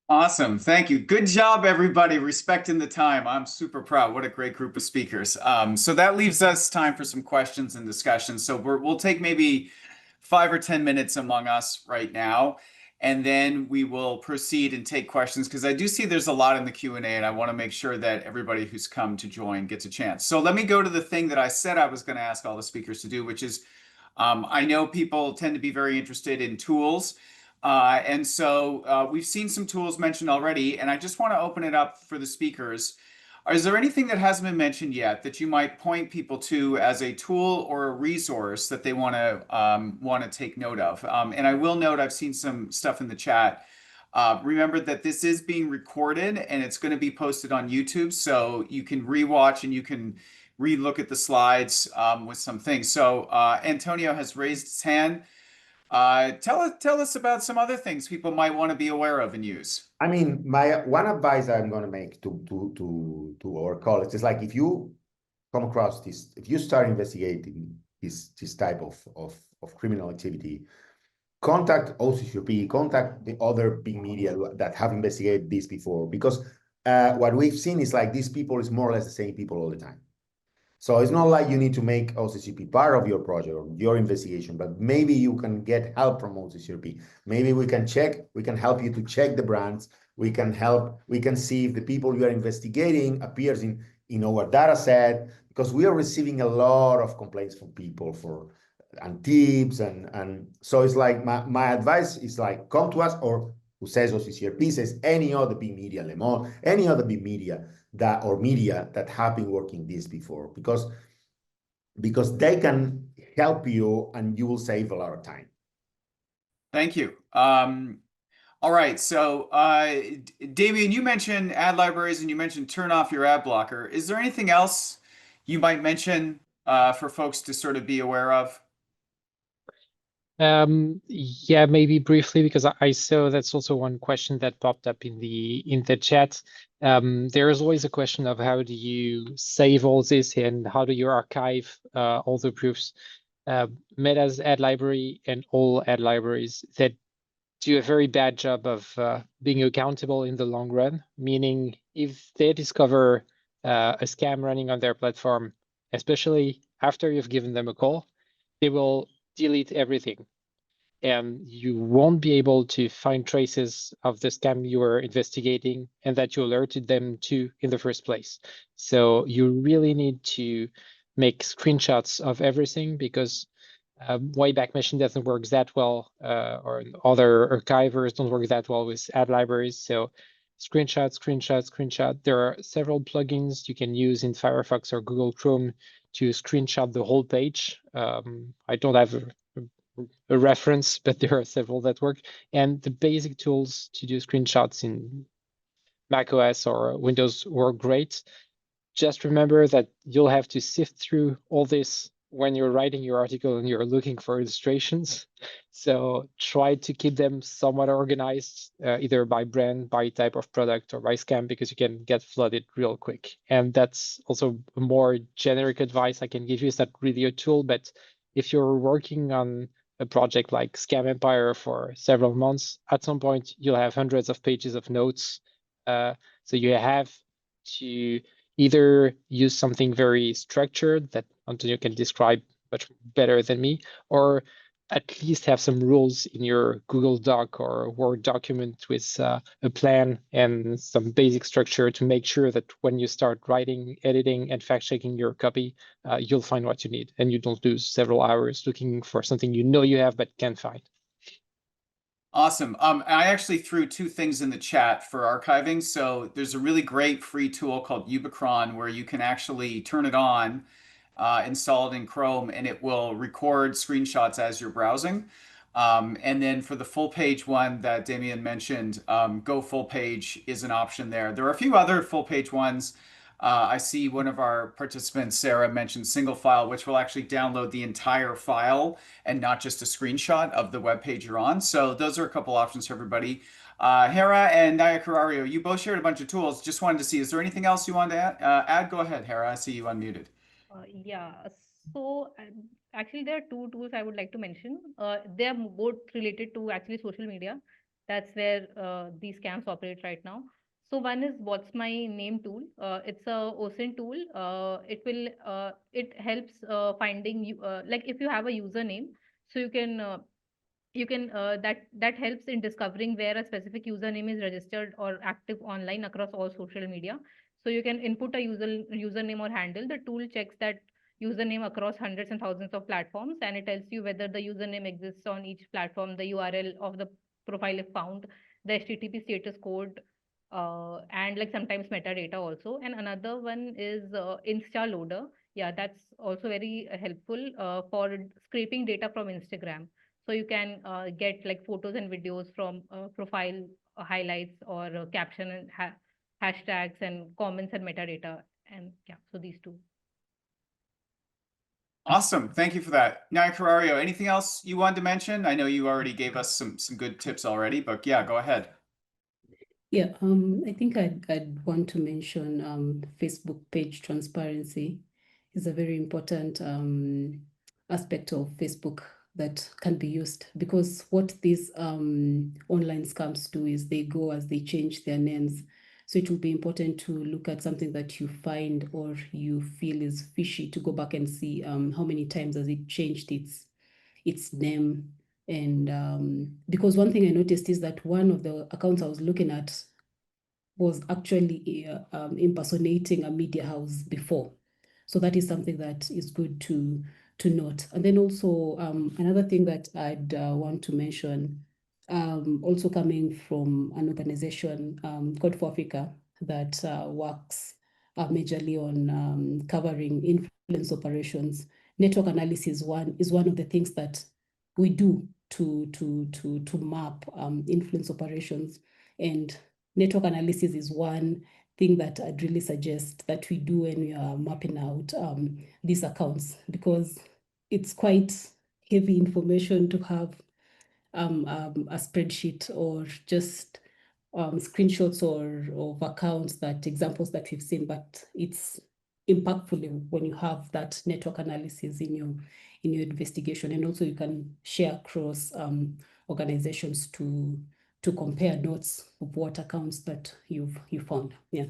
Awesome. Thank you. Good job, everybody, respecting the time. I'm super proud. What a great group of speakers. So that leaves us time for some questions and discussion. So we'll take maybe 5 or 10 minutes among us right now, and then we will proceed and take questions because I do see there's a lot in the Q&A, and I want to make sure that everybody who's come to join gets a chance. So let me go to the thing that I said I was going to ask all the speakers to do, which is I know people tend to be very interested in tools. And so we've seen some tools mentioned already, and I just want to open it up for the speakers. Is there anything that hasn't been mentioned yet that you might point people to as a tool or a resource that they want to take note of? And I will note, I've seen some stuff in the chat. Remember that this is being recorded and it's going to be posted on YouTube, so you can rewatch and you can re-look at the slides with some things. So Antonio has raised his hand. Tell us about some other things people might want to be aware of and use. I mean, my one advice I'm going to make to our colleagues is like, if you come across this, if you start investigating this type of criminal activity, contact OCCRP, contact the other big media that have investigated this before, because what we've seen is like these people is more or less the same people all the time. So it's not like you need to make OCCP part of your project or your investigation, but maybe you can get help from OCCP. Maybe we can help you to check the brands. We can see if the people you are investigating appears in our data set, because we are receiving a lot of complaints from people and tips. And so it's like, my advice is like, come to us, or who says OCCRP, says any other big media, Le Monde, any other big media that have been working this before, because they can help you and you will save a lot of time. Thank you. All right, so Damien, you mentioned ad libraries and you mentioned turn off your ad blocker. Is there anything else you might mention for folks to sort of be aware of? Yeah, maybe briefly, because I saw that's also one question that popped up in the chat. There is always a question of how do you save all this and how do you archive all the proofs. Meta's ad library and all ad libraries that do a very bad job of being accountable in the long run, meaning if they discover a scam running on their platform, especially after you've given them a call, they will delete everything. And you won't be able to find traces of the scam you were investigating and that you alerted them to in the first place. So you really need to make screenshots of everything, because Wayback Machine doesn't work that well, or other archivers don't work that well with ad libraries. So screenshot. There are several plugins you can use in Firefox or Google Chrome to screenshot the whole page. I don't have a reference, but there are several that work. And the basic tools to do screenshots in macOS or Windows work great. Just remember that you'll have to sift through all this when you're writing your article and you're looking for illustrations. So try to keep them somewhat organized, either by brand, by type of product, or by scam, because you can get flooded real quick. And that's also a more generic advice I can give you. It's not really a tool, but if you're working on a project like Scam Empire for several months, at some point you'll have hundreds of pages of notes. So you have to either use something very structured that Antonio can describe much better than me, or at least have some rules in your Google Doc or Word document with a plan and some basic structure to make sure that when you start writing, editing, and fact-checking your copy, you'll find what you need and you don't lose several hours looking for something you know you have but can't find. Awesome. I actually threw two things in the chat for archiving. So there's a really great free tool called Ubiquitron where you can actually turn it on, install it in Chrome, and it will record screenshots as you're browsing. And then for the full page one that Damien mentioned, Go Full Page is an option there. There are a few other full page ones. I see one of our participants, Sarah, mentioned single file, which will actually download the entire file and not just a screenshot of the web page you're on. So those are a couple options for everybody. Hera and Naya Carario, you both shared a bunch of tools. Just wanted to see, is there anything else you wanted to add? Go ahead, Hera. I see you unmuted. Yeah, so actually there are two tools I would like to mention. They are both related to actually social media. That's where these scams operate right now. So one is What's My Name tool. It's a OSINT tool. It helps finding you, like if you have a username, so that helps in discovering where a specific username is registered or active online across all social media. So you can input a username or handle. The tool checks that username across hundreds and thousands of platforms, and it tells you whether the username exists on each platform, the URL of the profile if found, the HTTP status code, and like sometimes metadata also. And another one is Insta Loader. Yeah, that's also very helpful for scraping data from Instagram. So you can get like photos and videos from profile highlights or caption and hashtags and comments and metadata. And yeah, so these two. Awesome. Thank you for that. Naya Carario, anything else you wanted to mention? I know you already gave us some good tips already, but yeah, go ahead. Yeah, I think I'd want to mention Facebook page transparency is a very important aspect of Facebook that can be used, because what these online scams do is they go as they change their names. So it will be important to look at something that you find or you feel is fishy, to go back and see how many times has it changed its name. And because one thing I noticed is that one of the accounts I was looking at was actually impersonating a media house before. So that is something that is good to note. And then also another thing that I'd want to mention, also coming from an organization called For Africa that works majorly on covering influence operations. Network analysis is one of the things that we do to map influence operations, and network analysis is one thing that I'd really suggest that we do when we are mapping out these accounts, because it's quite heavy information to have a spreadsheet or just screenshots of accounts, that examples that we've seen, but it's impactful when you have that network analysis in your investigation. And also you can share across organizations to compare notes of what accounts that you found. Yeah.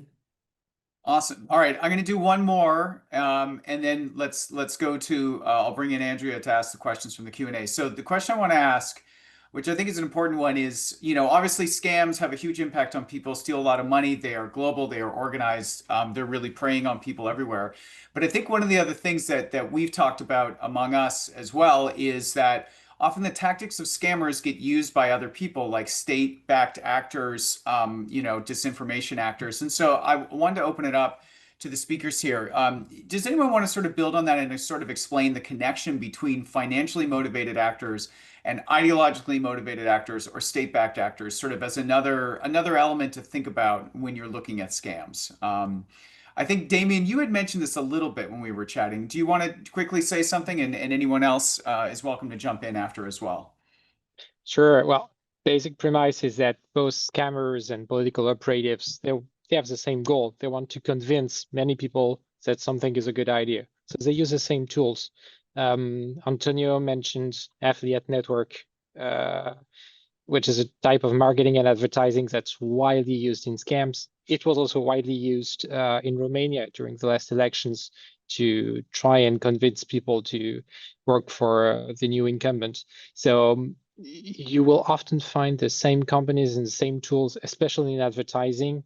Awesome. All right, I'm going to do one more, and then let's go to. I'll bring in Andrea to ask the questions from the Q&A. So the question I want to ask, which I think is an important one, is obviously scams have a huge impact on people, steal a lot of money. They are global. They are organized. They're really preying on people everywhere. But I think one of the other things that we've talked about among us as well is that often the tactics of scammers get used by other people, like state-backed actors, disinformation actors. And so I wanted to open it up to the speakers here. Does anyone want to sort of build on that and sort of explain the connection between financially motivated actors and ideologically motivated actors or state-backed actors, sort of as another element to think about when you're looking at scams? I think, Damien, you had mentioned this a little bit when we were chatting. Do you want to quickly say something, and anyone else is welcome to jump in after as well? Sure. Well, basic premise is that both scammers and political operatives, they have the same goal. They want to convince many people that something is a good idea. So they use the same tools. Antonio mentioned affiliate network, which is a type of marketing and advertising that's widely used in scams. It was also widely used in Romania during the last elections to try and convince people to work for the new incumbent. So you will often find the same companies and the same tools, especially in advertising,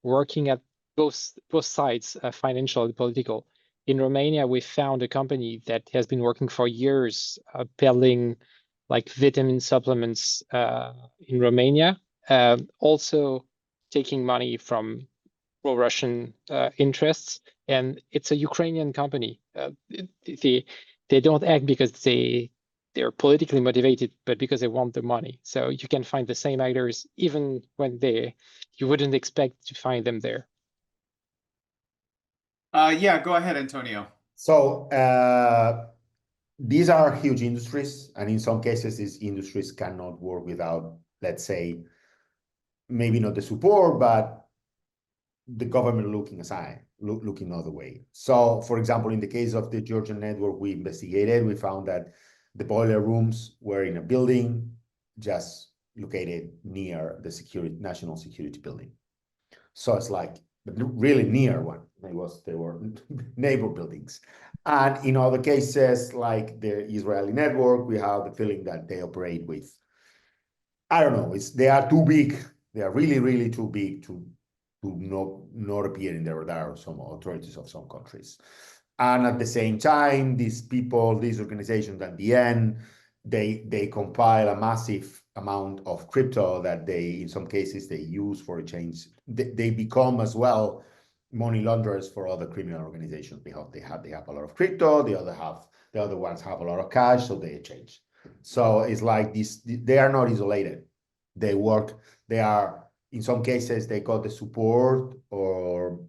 working at both sides, financial and political. In Romania, we found a company that has been working for years peddling like vitamin supplements in Romania, also taking money from pro-Russian interests. And it's a Ukrainian company. They don't act because they're politically motivated, but because they want the money. So you can find the same actors even when you wouldn't expect to find them there. Yeah, go ahead, Antonio. So these are huge industries, and in some cases, these industries cannot work without, let's say, maybe not the support, but the government looking aside, looking other way. So, for example, in the case of the Georgian network we investigated, we found that the boiler rooms were in a building just located near the national security building. So it's like really near one. They were neighbor buildings. And in other cases, like the Israeli network, we have the feeling that they operate with, I don't know, they are too big. They are really, really too big to not appear in the radar of some authorities of some countries. And at the same time, these organizations, at the end, they compile a massive amount of crypto that in some cases, they use for exchange. They become as well money launderers for other criminal organizations because they have a lot of crypto. The other ones have a lot of cash, so they exchange. So it's like this. They are not isolated. They work. They are, in some cases, they got the support or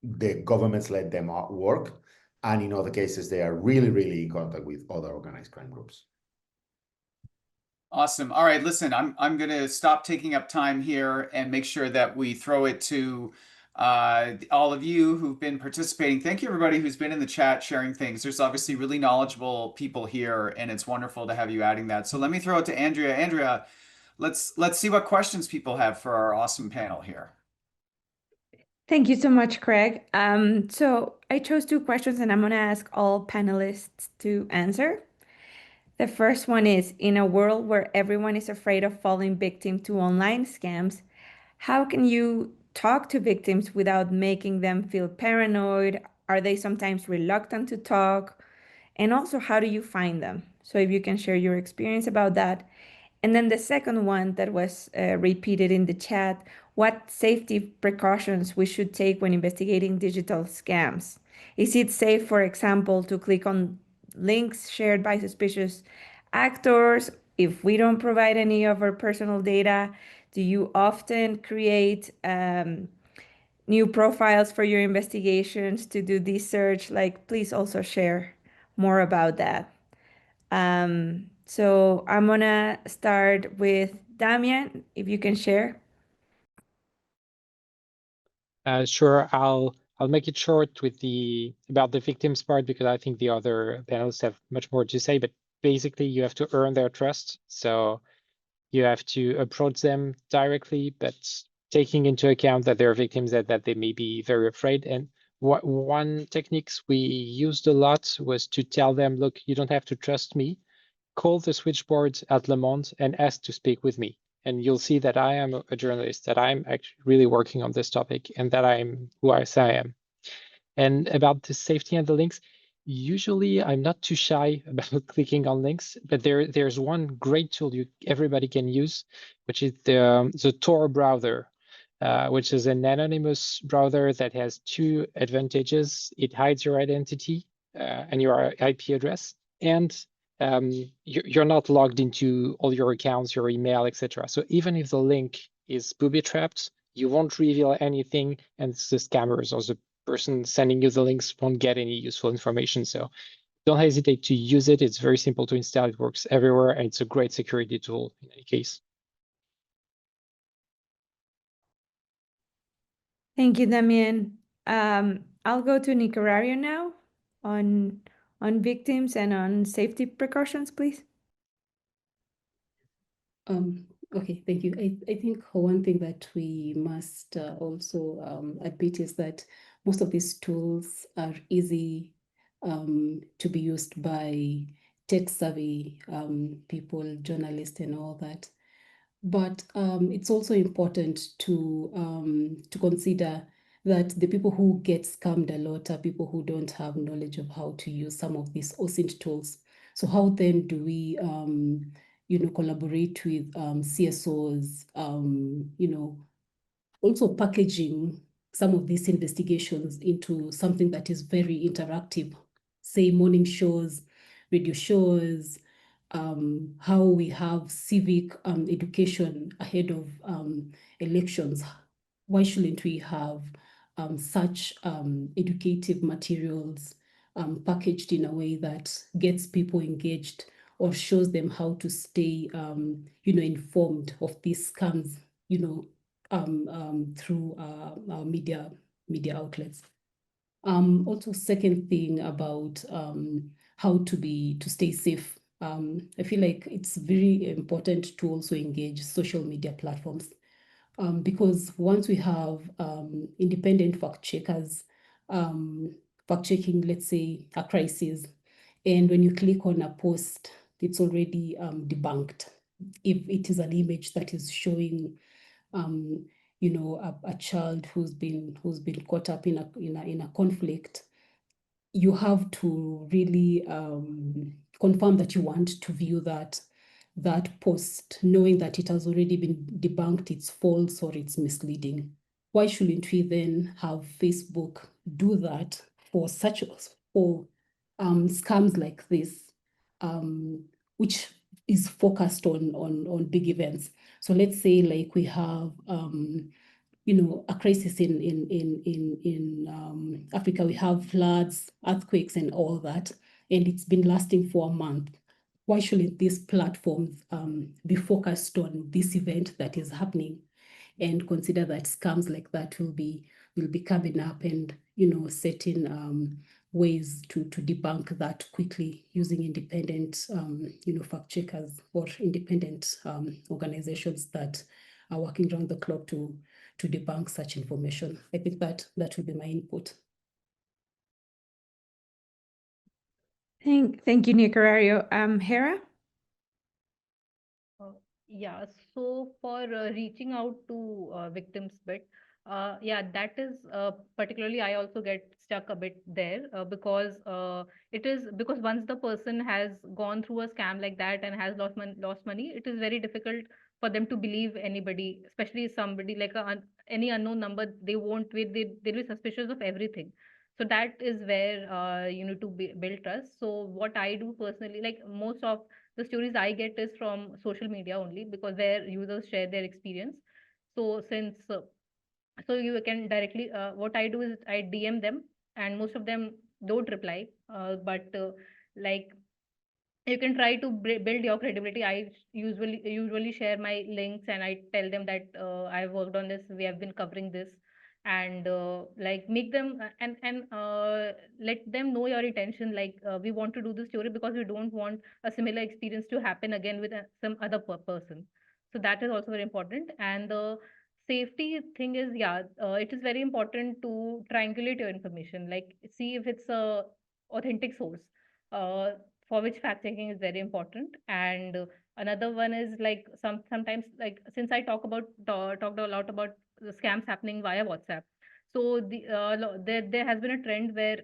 the governments let them work. And in other cases, they are really, really in contact with other organized crime groups. Awesome. All right, listen, I'm going to stop taking up time here and make sure that we throw it to all of you who've been participating. Thank you, everybody who's been in the chat sharing things. There's obviously really knowledgeable people here, and it's wonderful to have you adding that. So let me throw it to Andrea. Andrea, let's see what questions people have for our awesome panel here. Thank you so much, Craig. So I chose 2 questions, and I'm going to ask all panelists to answer. The first one is, in a world where everyone is afraid of falling victim to online scams, how can you talk to victims without making them feel paranoid? Are they sometimes reluctant to talk? And also, how do you find them? So if you can share your experience about that. And then the second one that was repeated in the chat, what safety precautions we should take when investigating digital scams? Is it safe, for example, to click on links shared by suspicious actors if we don't provide any of our personal data? Do you often create new profiles for your investigations to do this search? Like, please also share more about that. So I'm gonna start with Damian, if you can share. Sure, I'll make it short with about the victims part because I think the other panelists have much more to say. But basically, you have to earn their trust. So you have to approach them directly, but taking into account that there are victims that they may be very afraid. And one techniques we used a lot was to tell them, look, you don't have to trust me. Call the switchboard at Le Monde and ask to speak with me. And you'll see that I am a journalist, that I'm actually really working on this topic, and that I'm who I say I am. And about the safety and the links, usually I'm not too shy about clicking on links, but there's one great tool everybody can use, which is the Tor browser, which is an anonymous browser that has two advantages. It hides your identity and your IP address, and you're not logged into all your accounts, your email, etc. So even if the link is booby-trapped, you won't reveal anything, and the scammers or the person sending you the links won't get any useful information. So don't hesitate to use it. It's very simple to install. It works everywhere, and it's a great security tool in any case. Thank you, Damien. I'll go to Nicarario now on victims and on safety precautions, please. Okay, thank you. I think one thing that we must also admit is that most of these tools are easy to be used by tech-savvy people, journalists, and all that. But it's also important to consider that the people who get scammed a lot are people who don't have knowledge of how to use some of these OSINT tools. So how then do we collaborate with CSOs, also packaging some of these investigations into something that is very interactive, say morning shows, radio shows, how we have civic education ahead of elections. Why shouldn't we have such educative materials packaged in a way that gets people engaged or shows them how to stay, informed of these scams, through our media outlets. Also, second thing about how to stay safe. I feel like it's very important to also engage social media platforms, because once we have independent fact checkers fact checking, let's say, a crisis, and when you click on a post, it's already debunked. If it is an image that is showing a child who's been caught up in a conflict, you have to really confirm that you want to view that post, knowing that it has already been debunked, it's false or it's misleading. Why shouldn't we then have Facebook do that for scams like this, which is focused on big events? So let's say like we have a crisis in Africa. We have floods, earthquakes, and all that, and it's been lasting for a month. Why shouldn't these platforms be focused on this event that is happening, and consider that scams like that will be coming up, and setting ways to debunk that quickly using independent fact checkers or independent organizations that are working around the clock to debunk such information. I think that would be my input. Thank you, Nicarario. Hera? Yeah, so for reaching out to victims bit, yeah, that is particularly I also get stuck a bit there because it is because once the person has gone through a scam like that and has lost money, it is very difficult for them to believe anybody, especially somebody like any unknown number. They won't wait. They'll be suspicious of everything. So that is where you need to build trust. So what I do personally, like most of the stories I get is from social media only because where users share their experience. So since so you can directly what I do is I DM them, and most of them don't reply. But like you can try to build your credibility. I usually share my links and I tell them that I've worked on this, we have been covering this, and like make them and let them know your intention, like we want to do this story because we don't want a similar experience to happen again with some other person. So that is also very important. And the safety thing is, yeah, it is very important to triangulate your information, like see if it's a authentic source, uh, for which fact checking is very important. And another one is like sometimes, like since I talked a lot about the scams happening via WhatsApp. So there has been a trend where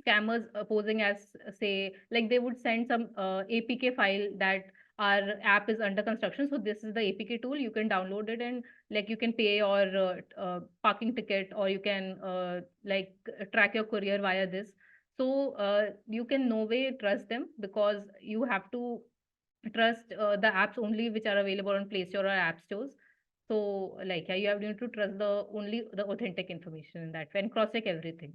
scammers posing as, say, like they would send some APK file that our app is under construction, so this is the APK tool, you can download it, and like you can pay your parking ticket, or you can track your courier via this. So you can no way trust them, because you have to trust the apps only which are available on Play Store or app stores. So like, yeah, you have need to trust the authentic information in that way, and cross check everything.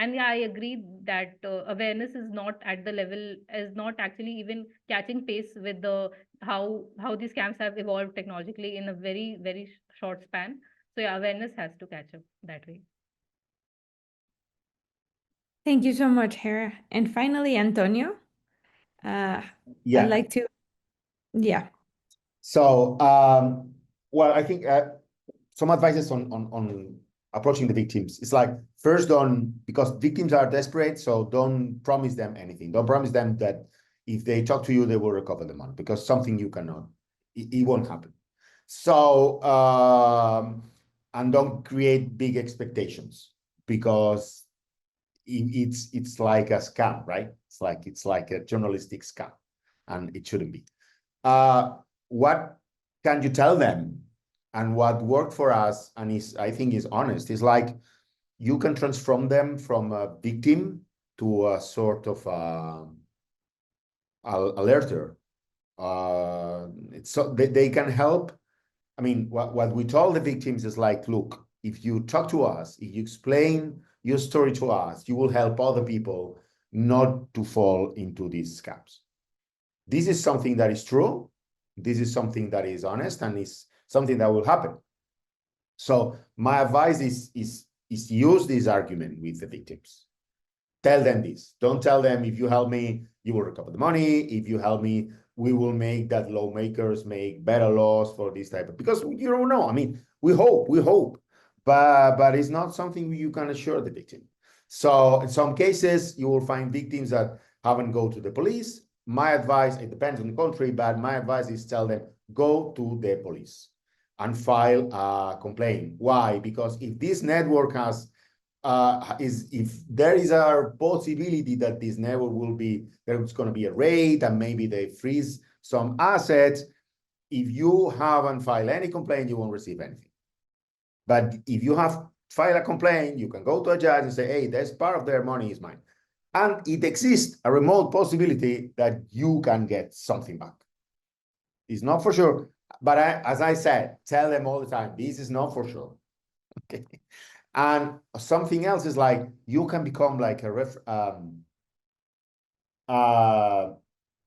And yeah, I agree that awareness is not at the level, is not actually even catching pace with the how these scams have evolved technologically in a very short span. So yeah, awareness has to catch up that way. Thank you so much, Hera. And finally, Antonio, I'd Yeah. like to, yeah. So, well, I think some advices on approaching the victims. It's like, first, because victims are desperate, so don't promise them anything. Don't promise them that if they talk to you, they will recover the money, because something you cannot, it won't happen. So, and don't create big expectations, because it's like a scam, right? It's like a journalistic scam, and it shouldn't be. What can you tell them? And what worked for us, and I think is honest, is like, you can transform them from a victim to a sort of alerter. It's so they can help. I mean, what we told the victims is like, look, if you talk to us, if you explain your story to us, you will help other people not to fall into these scams. This is something that is true. This is something that is honest, and is something that will happen. So my advice is use this argument with the victims. Tell them this. Don't tell them, if you help me, you will recover the money. If you help me, we will make that lawmakers make better laws for this type of, because you don't know. I mean, we hope, but it's not something you can assure the victim. So in some cases, you will find victims that haven't go to the police. My advice, it depends on the country, but my advice is tell them, go to the police and file a complaint. Why? Because if this network has if there is a possibility that this network will be, there's going to be a raid, and maybe they freeze some assets, if you haven't filed any complaint, you won't receive anything. But if you have filed a complaint, you can go to a judge and say, hey, there's part of their money is mine. And it exists a remote possibility that you can get something back. It's not for sure, but as I said, tell them all the time, this is not for sure. Okay. And something else is like, you can become like a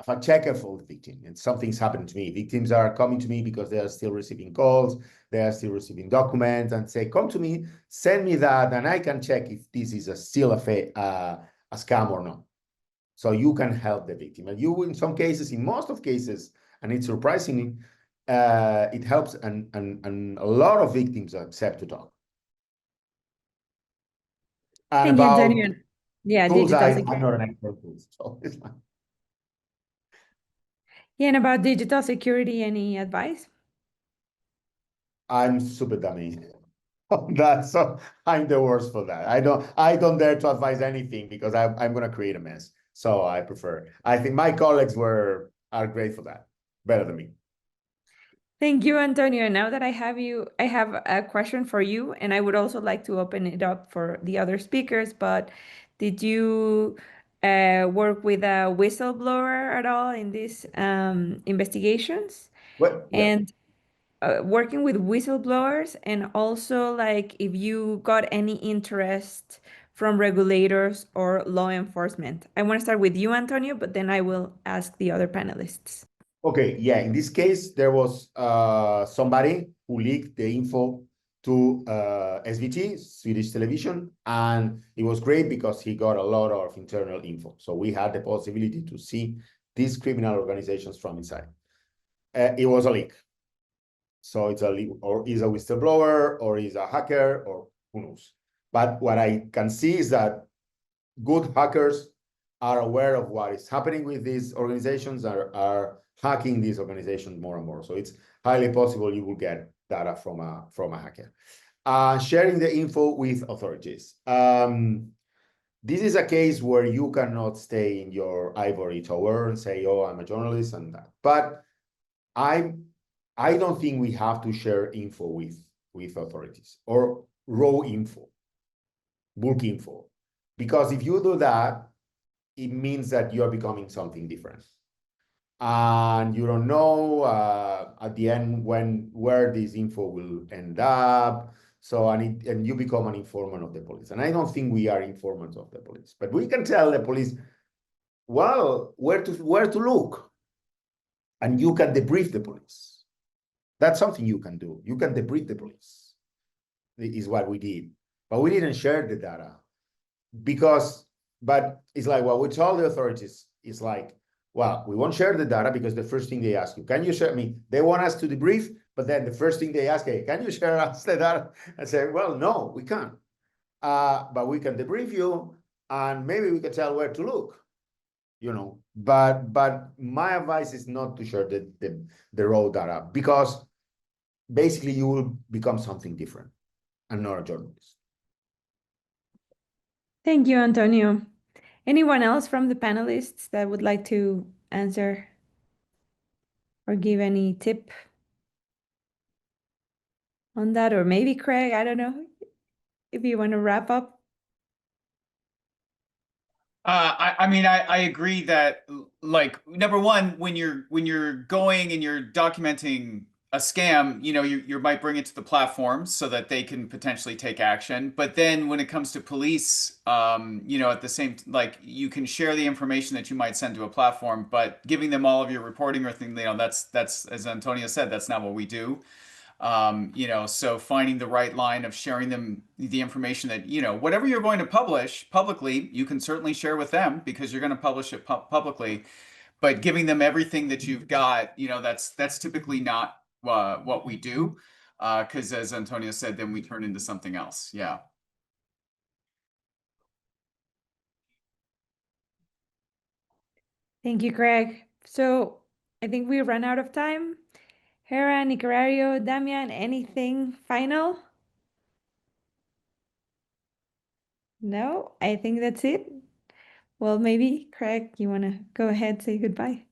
fact checker for the victim. And something's happened to me. Victims are coming to me because they are still receiving calls, they are still receiving documents, and say, come to me, send me that, and I can check if this is still a scam or not. So you can help the victim. And you, in some cases, in most of cases, and it's surprisingly, it helps, and a lot of victims accept to talk. And Thank you, about Antonio. Yeah, tools, digital I'm security. not an expert tools, so it's fine. Yeah, and about digital security, any advice? I'm super dummy on that, so I'm the worst for that. I don't dare to advise anything, because I'm gonna create a mess. So I think my colleagues are great for that, better than me. Thank you, Antonio. Now that I have you, I have a question for you, and I would also like to open it up for the other speakers. But did you work with a whistleblower at all in these investigations? Well, yeah. And working with whistleblowers, and also like if you got any interest from regulators or law enforcement. I want to start with you, Antonio, but then I will ask the other panelists. Okay, yeah, in this case, there was somebody who leaked the info to SVT, Swedish television, and it was great because he got a lot of internal info. So we had the possibility to see these criminal organizations from inside. It was a leak. So it's or is a whistleblower, or is a hacker, or who knows. But what I can see is that good hackers are aware of what is happening with these organizations, are hacking these organizations more and more. So it's highly possible you will get data from a hacker. Sharing the info with authorities. This is a case where you cannot stay in your ivory tower and say, "Oh, I'm a journalist," and that. But I don't think we have to share info with authorities, or raw info, bulk info, because if you do that, it means that you are becoming something different, and you don't know at the end where this info will end up. So and you become an informant of the police, and I don't think we are informants of the police, but we can tell the police, well, where to look, and you can debrief the police. That's something you can do. You can debrief the police. Is what we did, but we didn't share the data but it's like, well, we told the authorities, it's like, well, we won't share the data because the first thing they ask you, can you share me? They want us to debrief, but then the first thing they ask, hey, can you share us the data? I say, well, no, we can't. But we can debrief you, and maybe we can tell where to look, But my advice is not to share the raw data, because basically you will become something different and not a journalist. Thank you, Antonio. Anyone else from the panelists that would like to answer or give any tip on that? Or maybe Craig, I don't know, if you want to wrap up. I mean, I agree that, like, number one, when you're going and you're documenting a scam, you might bring it to the platforms so that they can potentially take action. But then when it comes to police, at the same, like, you can share the information that you might send to a platform, but giving them all of your reporting or thing, that's, as Antonio said, that's not what we do. So finding the right line of sharing them the information that, whatever you're going to publish publicly, you can certainly share with them because you're going to publish it publicly, but giving them everything that you've got, that's typically not what we do. Because as Antonio said, then we turn into something else. Yeah. Thank you, Craig. So I think we ran out of time. Hera, Nicarario, Damian, anything final? No, I think that's it. Well, maybe Craig, you want to go ahead, say goodbye.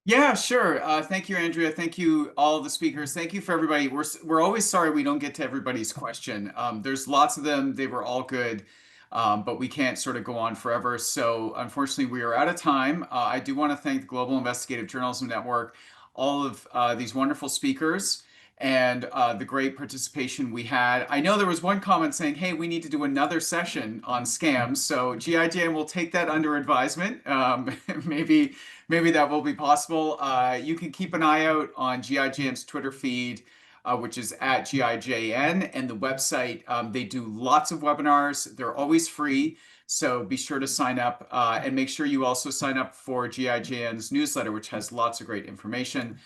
Yeah, sure. Thank you, Andrea. Thank you, all the speakers. Thank you for everybody. We're always sorry we don't get to everybody's question. There's lots of them. They were all good, but we can't sort of go on forever. So unfortunately, we are out of time. I do want to thank the Global Investigative Journalism Network, all of these wonderful speakers, and the great participation we had. I know there was one comment saying, hey, we need to do another session on scams. So GIJN will take that under advisement. Maybe that will be possible. You can keep an eye out on GIJN's Twitter feed, which is at GIJN, and the website. They do lots of webinars. They're always free. So be sure to sign up and make sure you also sign up for GIJN's newsletter, which has lots of great information.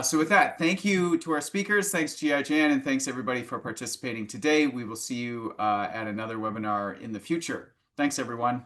So with that, thank you to our speakers. Thanks, GIJN, and thanks everybody for participating today. We will see you at another webinar in the future. Thanks, everyone.